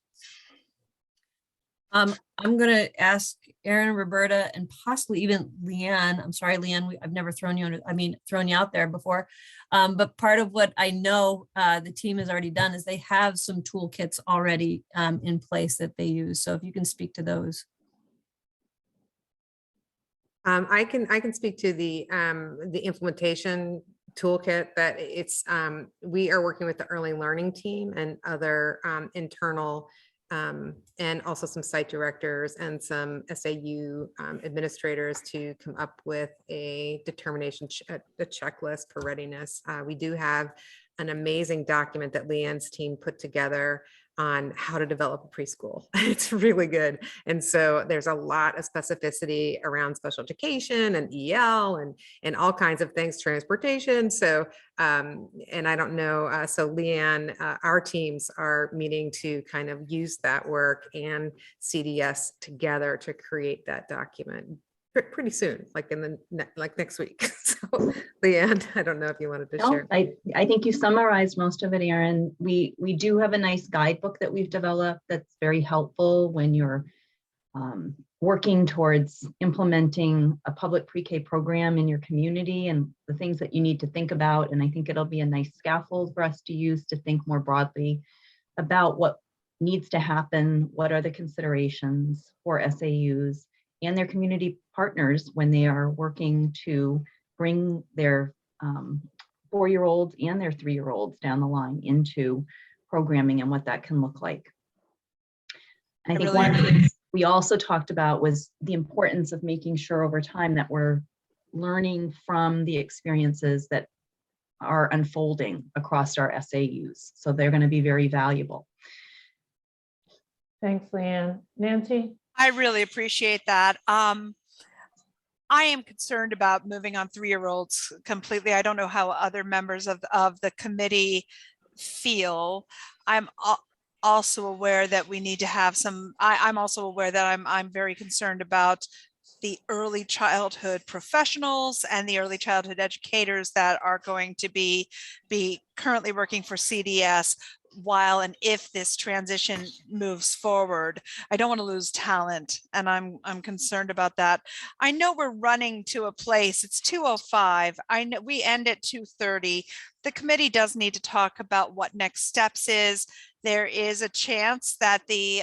I'm going to ask Erin, Roberta, and possibly even Leanne. I'm sorry, Leanne, I've never thrown you out there before. But part of what I know the team has already done is they have some toolkits already in place that they use. So if you can speak to those. I can speak to the implementation toolkit that we are working with the early learning team and other internal and also some site directors and some SAU administrators to come up with a determination, a checklist for readiness. We do have an amazing document that Leanne's team put together on how to develop a preschool. It's really good. And so there's a lot of specificity around special education and EL and all kinds of things, transportation. So, and I don't know, so Leanne, our teams are meeting to kind of use that work and CDS together to create that document pretty soon, like next week. So Leanne, I don't know if you wanted to share. I think you summarized most of it, Erin. We do have a nice guidebook that we've developed that's very helpful when you're working towards implementing a public pre-K program in your community and the things that you need to think about. And I think it'll be a nice scaffold for us to use to think more broadly about what needs to happen, what are the considerations for SAUs and their community partners when they are working to bring their 4-year-olds and their 3-year-olds down the line into programming and what that can look like. And I think one of the things we also talked about was the importance of making sure over time that we're learning from the experiences that are unfolding across our SAUs. So they're going to be very valuable. Thanks, Leanne. Nancy? I really appreciate that. I am concerned about moving on 3-year-olds completely. I don't know how other members of the committee feel. I'm also aware that we need to have some, I'm also aware that I'm very concerned about the early childhood professionals and the early childhood educators that are going to be currently working for CDS while and if this transition moves forward. I don't want to lose talent, and I'm concerned about that. I know we're running to a place, it's 2:05. I know we end at 2:30. The committee does need to talk about what next steps is. There is a chance that the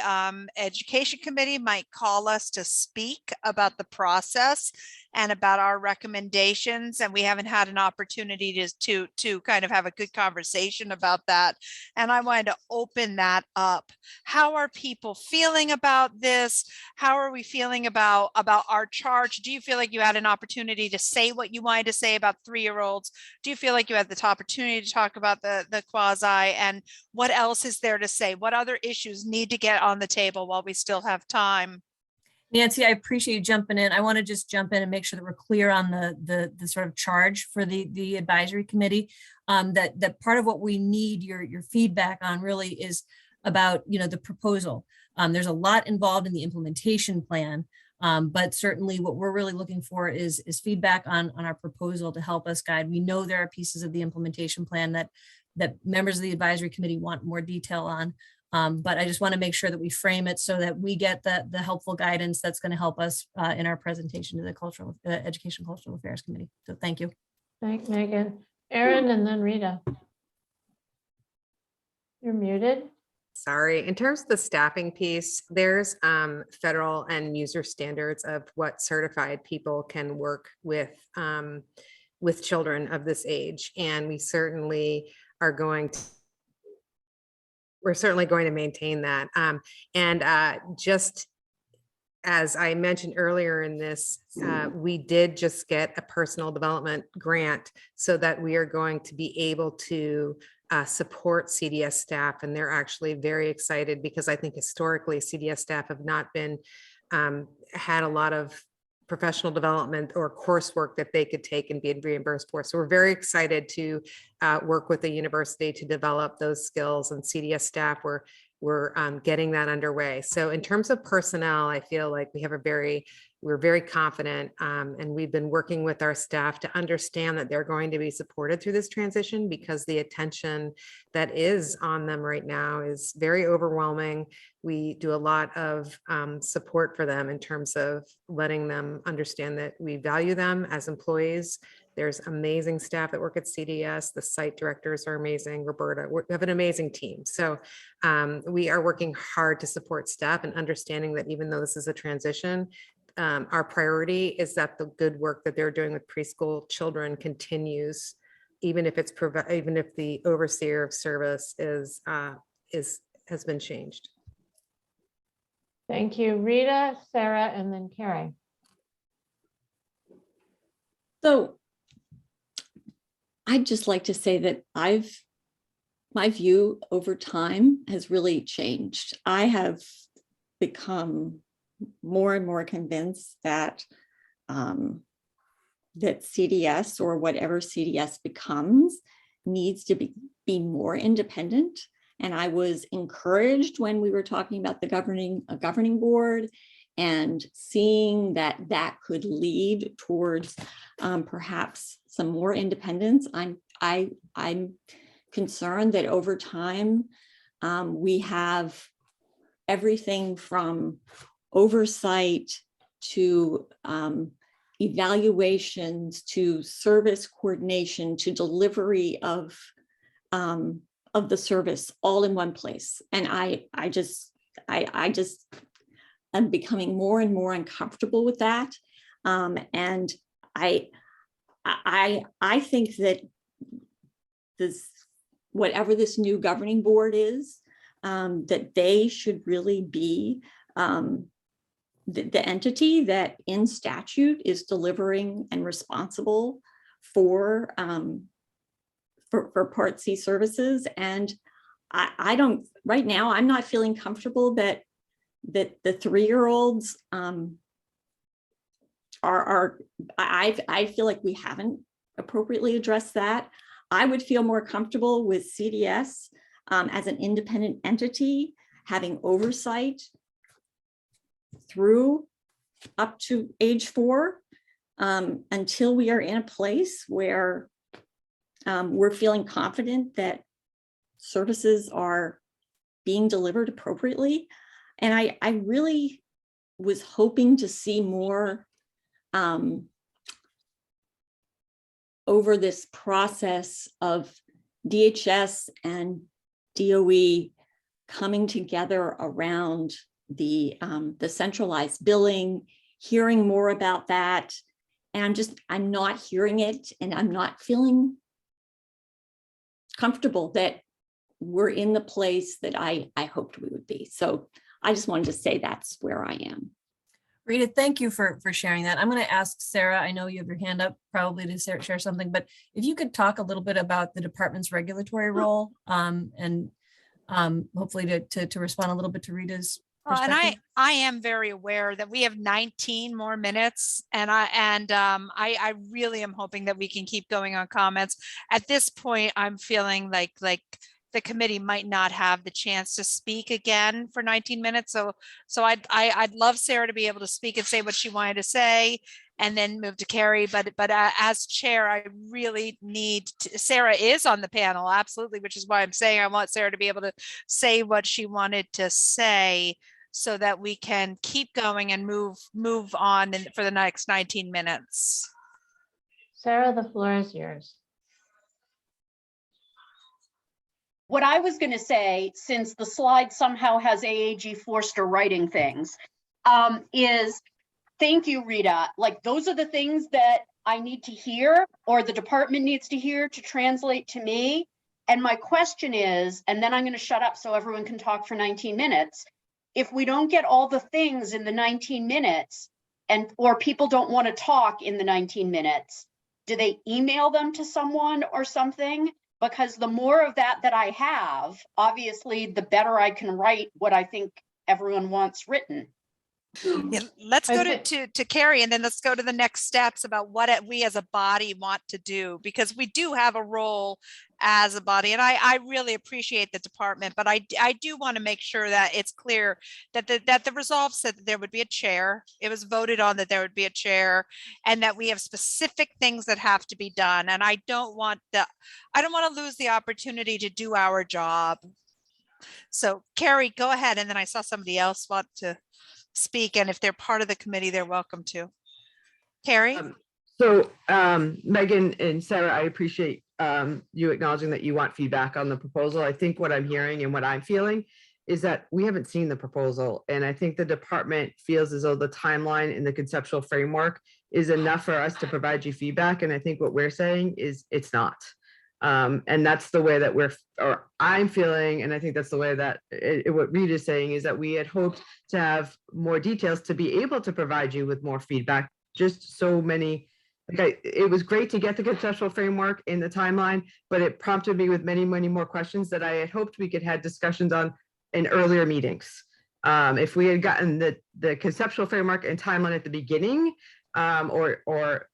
education committee might call us to speak about the process and about our recommendations. And we haven't had an opportunity to kind of have a good conversation about that. And I wanted to open that up. How are people feeling about this? How are we feeling about our charge? Do you feel like you had an opportunity to say what you wanted to say about 3-year-olds? Do you feel like you had the opportunity to talk about the quasi, and what else is there to say? What other issues need to get on the table while we still have time? Nancy, I appreciate you jumping in. I want to just jump in and make sure that we're clear on the sort of charge for the advisory committee. That part of what we need your feedback on really is about, the proposal. There's a lot involved in the implementation plan, but certainly what we're really looking for is feedback on our proposal to help us guide. We know there are pieces of the implementation plan that members of the advisory committee want more detail on. But I just want to make sure that we frame it so that we get the helpful guidance that's going to help us in our presentation to the Education Cultural Affairs Committee. So thank you. Thanks, Megan. Erin and then Rita. You're muted. Sorry. In terms of the staffing piece, there's federal and user standards of what certified people can work with children of this age. And we're certainly going to maintain that. Just as I mentioned earlier in this, we did just get a personal development grant so that we are going to be able to support CDS staff. And they're actually very excited because I think historically CDS staff have not been, had a lot of professional development or coursework that they could take and be reimbursed for. So we're very excited to work with the university to develop those skills, and CDS staff, we're getting that underway. So in terms of personnel, I feel like we have we're very confident, and we've been working with our staff to understand that they're going to be supported through this transition because the attention that is on them right now is very overwhelming. We do a lot of support for them in terms of letting them understand that we value them as employees. There's amazing staff that work at CDS. The site directors are amazing. Roberta, we have an amazing team. So we are working hard to support staff and understanding that even though this is a transition, our priority is that the good work that they're doing with preschool children continues, even if the overseer of service has been changed. Thank you, Rita, Sarah, and then Carrie. So I'd just like to say that my view over time has really changed. I have become more and more convinced that that CDS, or whatever CDS becomes, needs to be more independent. And I was encouraged when we were talking about the governing board and seeing that could lead towards perhaps some more independence. I'm concerned that over time we have everything from oversight to evaluations to service coordination to delivery of the service all in one place. And I just am becoming more and more uncomfortable with that. And I think that whatever this new governing board is, that they should really be the entity that in statute is delivering and responsible for Part C services. And I don't, right now, I'm not feeling comfortable that the 3-year-olds I feel like we haven't appropriately addressed that. I would feel more comfortable with CDS as an independent entity, having oversight through up to age 4 until we are in a place where we're feeling confident that services are being delivered appropriately. And I really was hoping to see more over this process of DHS and DOE coming together around the centralized billing, hearing more about that. And I'm not hearing it, and I'm not feeling comfortable that we're in the place that I hoped we would be. So I just wanted to say that's where I am. Rita, thank you for sharing that. I'm going to ask Sarah, I know you have your hand up probably to share something, but if you could talk a little bit about the department's regulatory role and hopefully to respond a little bit to Rita's And perspective? I am very aware that we have 19 more minutes, and I really am hoping that we can keep going on comments. At this point, I'm feeling like the committee might not have the chance to speak again for 19 minutes. So I'd love Sarah to be able to speak and say what she wanted to say, and then move to Carrie. But as chair, I really need to, Sarah is on the panel, absolutely, which is why I'm saying I want Sarah to be able to say what she wanted to say, so that we can keep going and move on for the next 19 minutes. Sarah, the floor is yours. What I was going to say, since the slide somehow has AAG Forster writing things, is thank you, Rita. Like, those are the things that I need to hear, or the department needs to hear to translate to me. And my question is, and then I'm going to shut up so everyone can talk for 19 minutes. If we don't get all the things in the 19 minutes, or people don't want to talk in the 19 minutes, do they email them to someone or something? Because the more of that I have, obviously, the better I can write what I think everyone wants written. Yeah, let's go to Carrie, and then let's go to the next steps about what we as a body want to do, because we do have a role as a body. And I really appreciate the department, but I do want to make sure that it's clear that the resolve said that there would be a chair. It was voted on that there would be a chair, and that we have specific things that have to be done. And I don't want to lose the opportunity to do our job. So Carrie, go ahead. And then I saw somebody else want to speak, and if they're part of the committee, they're welcome to. Carrie? Megan and Sarah, I appreciate you acknowledging that you want feedback on the proposal. I think what I'm hearing and what I'm feeling is that we haven't seen the proposal, and I think the department feels as though the timeline and the conceptual framework is enough for us to provide you feedback, and I think what we're saying is it's not. And that's the way that I'm feeling, and I think that's the way that what Reed is saying, is that we had hoped to have more details to be able to provide you with more feedback. Just so many, it was great to get the conceptual framework in the timeline, but it prompted me with many more questions that I had hoped we could have discussions on in earlier meetings. If we had gotten the conceptual framework and timeline at the beginning, or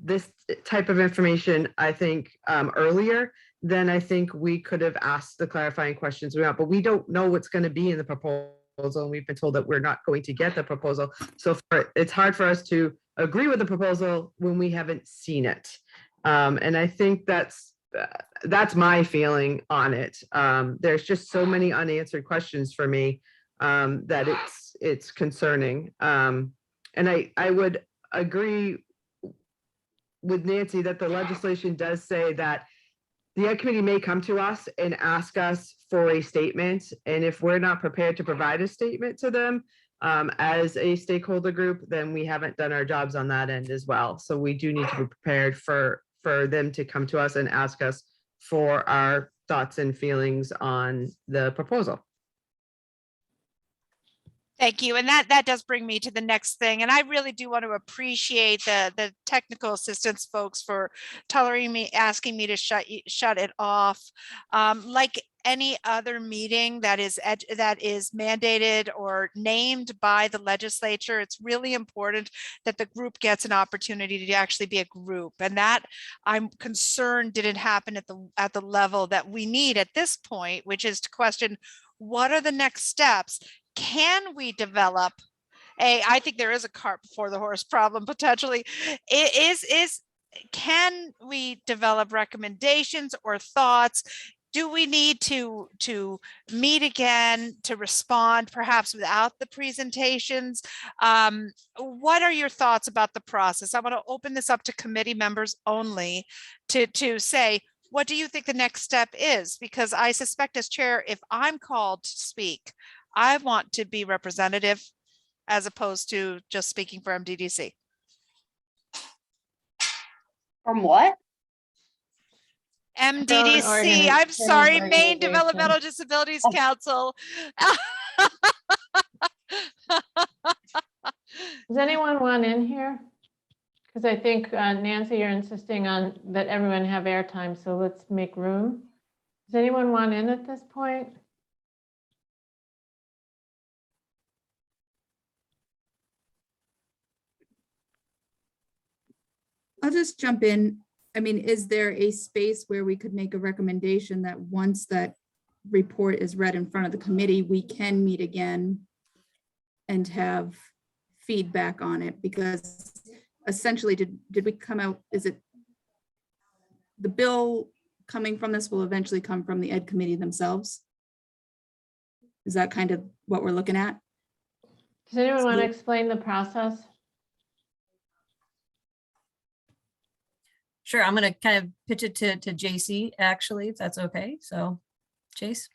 this type of information, I think, earlier, then I think we could have asked the clarifying questions we want, but we don't know what's going to be in the proposal, and we've been told that we're not going to get the proposal. So it's hard for us to agree with the proposal when we haven't seen it. And I think that's my feeling on it. There's just so many unanswered questions for me that it's concerning. And I would agree with Nancy that the legislation does say that the Ed Committee may come to us and ask us for a statement. And if we're not prepared to provide a statement to them as a stakeholder group, then we haven't done our jobs on that end as well. So we do need to be prepared for them to come to us and ask us for our thoughts and feelings on the proposal. Thank you. And that does bring me to the next thing. And I really do want to appreciate the technical assistance folks for tolerating me, asking me to shut it off. Like any other meeting that is mandated or named by the legislature, it's really important that the group gets an opportunity to actually be a group. And that, I'm concerned, didn't happen at the level that we need at this point, which is to question, what are the next steps? Can we develop I think there is a cart before the horse problem potentially. Can we develop recommendations or thoughts? Do we need to meet again to respond, perhaps without the presentations? What are your thoughts about the process? I want to open this up to committee members only to say, what do you think the next step is? Because I suspect as chair, if I'm called to speak, I want to be representative as opposed to just speaking for MDDC. From what? MDDC, I'm sorry, Maine Developmental Disabilities Council. Does anyone want in here? Because I think Nancy, you're insisting on that everyone have airtime, so let's make room. Does anyone want in at this point? I'll just jump in. I mean, is there a space where we could make a recommendation that once that report is read in front of the committee, we can meet again and have feedback on it? Because essentially, did we come out, is it the bill coming from this will eventually come from the Ed committee themselves? Is that kind of what we're looking at? Does anyone want to explain the process? Sure, I'm going to kind of pitch it to JC, actually, if that's okay. So, Chase?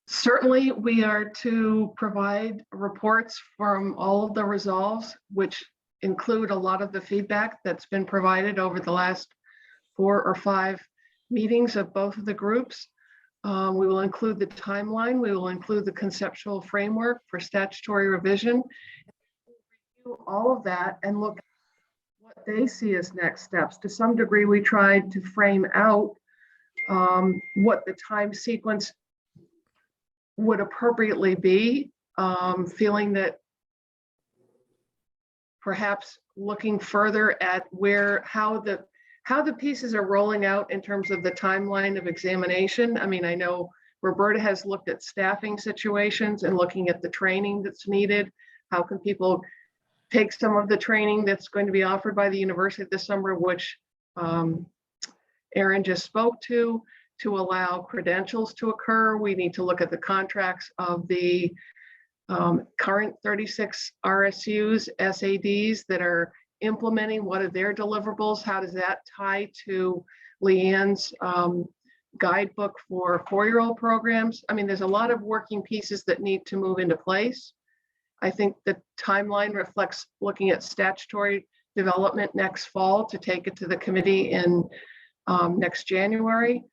Certainly, we are to provide reports from all of the resolves, which include a lot of the feedback that's been provided over the last 4 or 5 meetings of both of the groups. We will include the timeline. We will include the conceptual framework for statutory revision. Review all of that and look at what they see as next steps. To some degree, we tried to frame out what the time sequence would appropriately be, feeling that perhaps looking further at how the pieces are rolling out in terms of the timeline of examination. I mean, I know Roberta has looked at staffing situations and looking at the training that's needed. How can people take some of the training that's going to be offered by the university this summer, which Erin just spoke to allow credentials to occur. We need to look at the contracts of the current 36 RSUs, SADs that are implementing. What are their deliverables? How does that tie to Leanne's guidebook for 4-year-old programs? I mean, there's a lot of working pieces that need to move into place. I think the timeline reflects looking at statutory development next fall to take it to the committee in next January.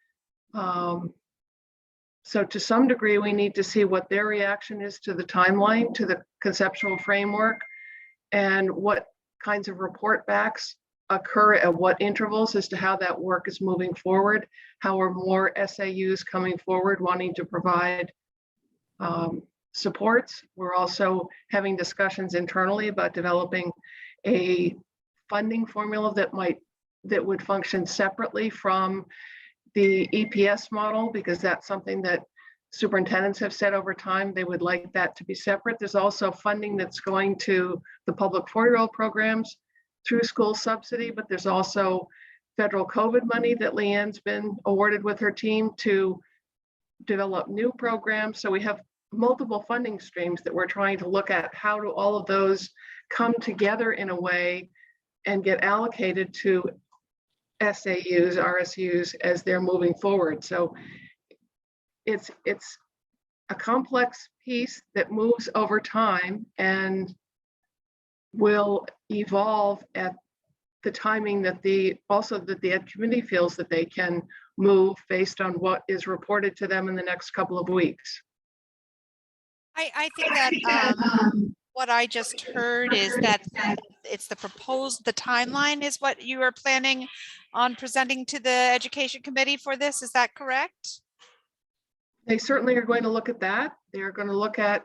So to some degree, we need to see what their reaction is to the timeline, to the conceptual framework, and what kinds of report backs occur at what intervals as to how that work is moving forward. How are more SAUs coming forward wanting to provide supports? We're also having discussions internally about developing a funding formula that would function separately from the EPS model, because that's something that superintendents have said over time they would like that to be separate. There's also funding that's going to the public 4-year-old programs through school subsidy, but there's also federal COVID money that Leanne's been awarded with her team to develop new programs. So we have multiple funding streams that we're trying to look at. How do all of those come together in a way and get allocated to SAUs, RSUs as they're moving forward? So it's a complex piece that moves over time and will evolve at the timing that the Ed committee feels that they can move based on what is reported to them in the next couple of weeks. I think that what I just heard is that it's the timeline is what you are planning on presenting to the education committee for this. Is that correct? They certainly are going to look at that. They're going to look at,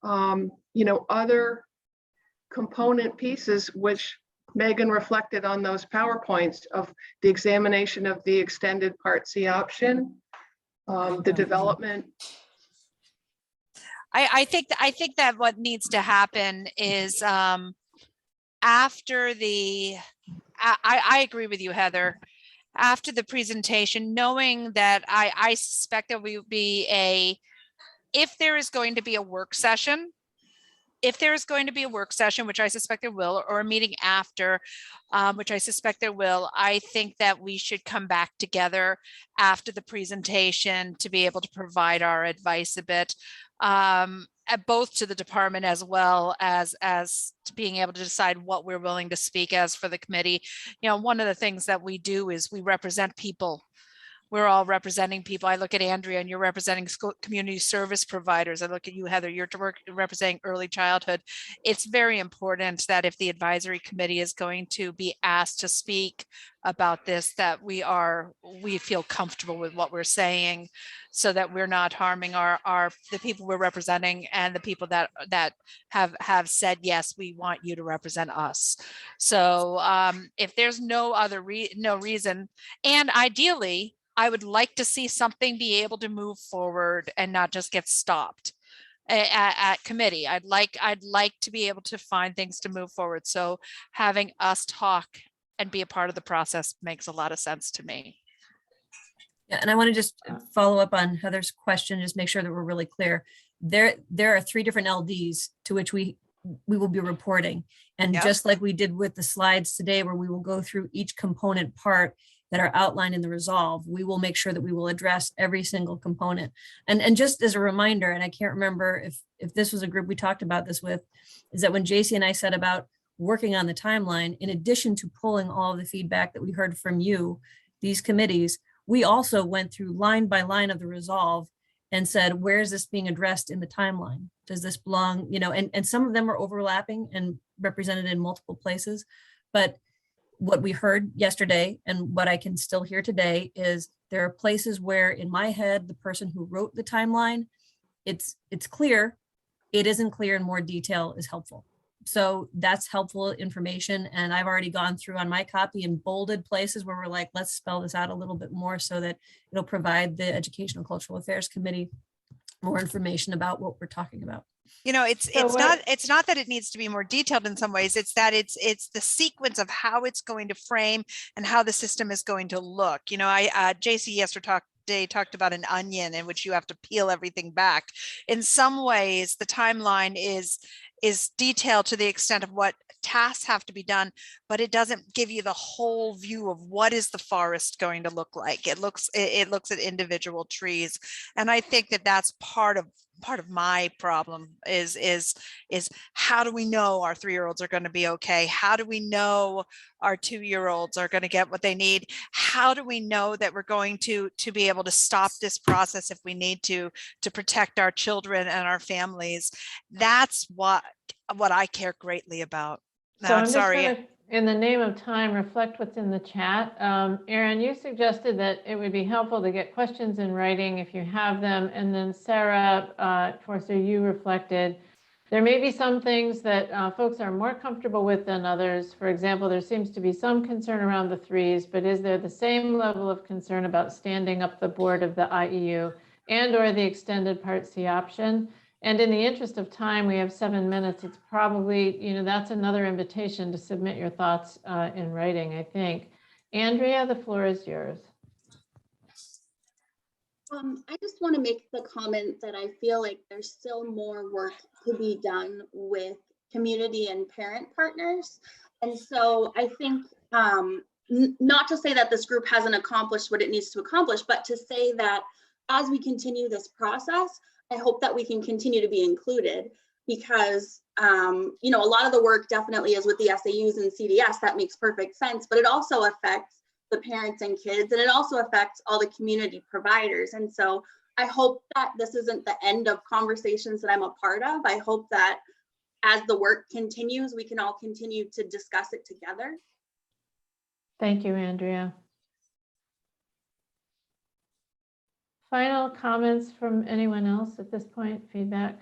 other component pieces, which Megan reflected on those PowerPoints of the examination of the extended Part C option, the development. I think that what needs to happen is after I agree with you, Heather. After the presentation, knowing that I suspect there will be if there is going to be a work session, which I suspect there will, or a meeting after, which I suspect there will, I think that we should come back together after the presentation to be able to provide our advice a bit, both to the department as well as to being able to decide what we're willing to speak as for the committee. One of the things that we do is we represent people we're all representing people. I look at Andrea and you're representing school community service providers. I look at you, Heather, you're representing early childhood. It's very important that if the advisory committee is going to be asked to speak about this, that we feel comfortable with what we're saying, so that we're not harming the people we're representing and the people that have said, yes, we want you to represent us. So if there's no other reason, and ideally, I would like to see something be able to move forward and not just get stopped at committee. I'd like to be able to find things to move forward. So having us talk and be a part of the process makes a lot of sense to me. Yeah, and I want to just follow up on Heather's question, just make sure that we're really clear. There are 3 different LDs to which we will be reporting. And just like we did with the slides today, where we will go through each component part that are outlined in the resolve, we will make sure that we will address every single component. And just as a reminder, and I can't remember if this was a group we talked about this with, is that when JC and I said about working on the timeline, in addition to pulling all of the feedback that we heard from you, these committees, we also went through line by line of the resolve and said, where is this being addressed in the timeline? Does this belong, and some of them are overlapping and represented in multiple places. But what we heard yesterday and what I can still hear today is there are places where in my head, the person who wrote the timeline, it's clear. It isn't clear, and more detail is helpful. So that's helpful information. And I've already gone through on my copy and bolded places where we're like, let's spell this out a little bit more so that it'll provide the Educational Cultural Affairs Committee more information about what we're talking about. It's not that it needs to be more detailed in some ways. It's that it's the sequence of how it's going to frame and how the system is going to look. JC yesterday talked about an onion in which you have to peel everything back. In some ways, the timeline is detailed to the extent of what tasks have to be done, but it doesn't give you the whole view of what is the forest going to look like. It looks at individual trees, and I think that that's part of my problem is how do we know our 3-year-olds are going to be okay? How do we know our 2-year-olds are going to get what they need? How do we know that we're going to be able to stop this process if we need to protect our children and our families? That's what I care greatly about. So I'm sorry. Just gonna, in the name of time, reflect what's in the chat. Erin, you suggested that it would be helpful to get questions in writing if you have them. And then Sarah Forster, you reflected, there may be some things that folks are more comfortable with than others. For example, there seems to be some concern around the 3s, but is there the same level of concern about standing up the board of the IEU and or the extended Part C option? And in the interest of time, we have 7 minutes. It's probably, that's another invitation to submit your thoughts in writing, I think. Andrea, the floor is yours. I just want to make the comment that I feel like there's still more work to be done with community and parent partners. And so I think not to say that this group hasn't accomplished what it needs to accomplish, but to say that as we continue this process, I hope that we can continue to be included because, a lot of the work definitely is with the SAUs and CDS. That makes perfect sense, but it also affects the parents and kids, and it also affects all the community providers. And so I hope that this isn't the end of conversations that I'm a part of. I hope that as the work continues, we can all continue to discuss it together. Thank you, Andrea. Final comments from anyone else at this point? Feedback?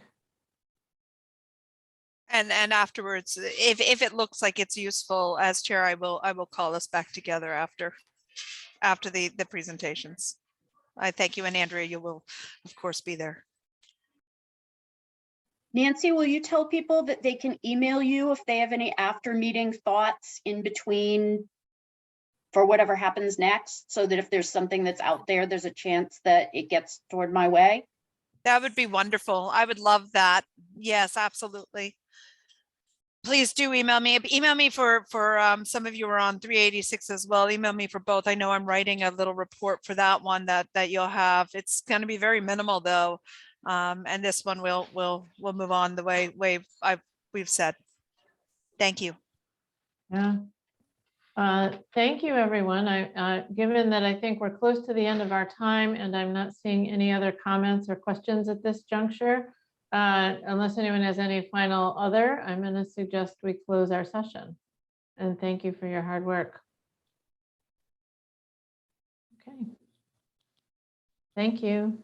And afterwards, if it looks like it's useful, as chair, I will call us back together after the presentations. I thank you, and Andrea, you will of course be there. Nancy, will you tell people that they can email you if they have any after meeting thoughts in between for whatever happens next, so that if there's something that's out there, there's a chance that it gets toward my way? That would be wonderful. I would love that. Yes, absolutely. Please do email me. Email me for some of you are on 386 as well. Email me for both. I know I'm writing a little report for that one that you'll have. It's going to be very minimal though, and this one we'll move on the way we've said. Thank you. Yeah. Thank you, everyone. Given that I think we're close to the end of our time and I'm not seeing any other comments or questions at this juncture, unless anyone has any final other, I'm going to suggest we close our session. And thank you for your hard work. Okay. Thank you.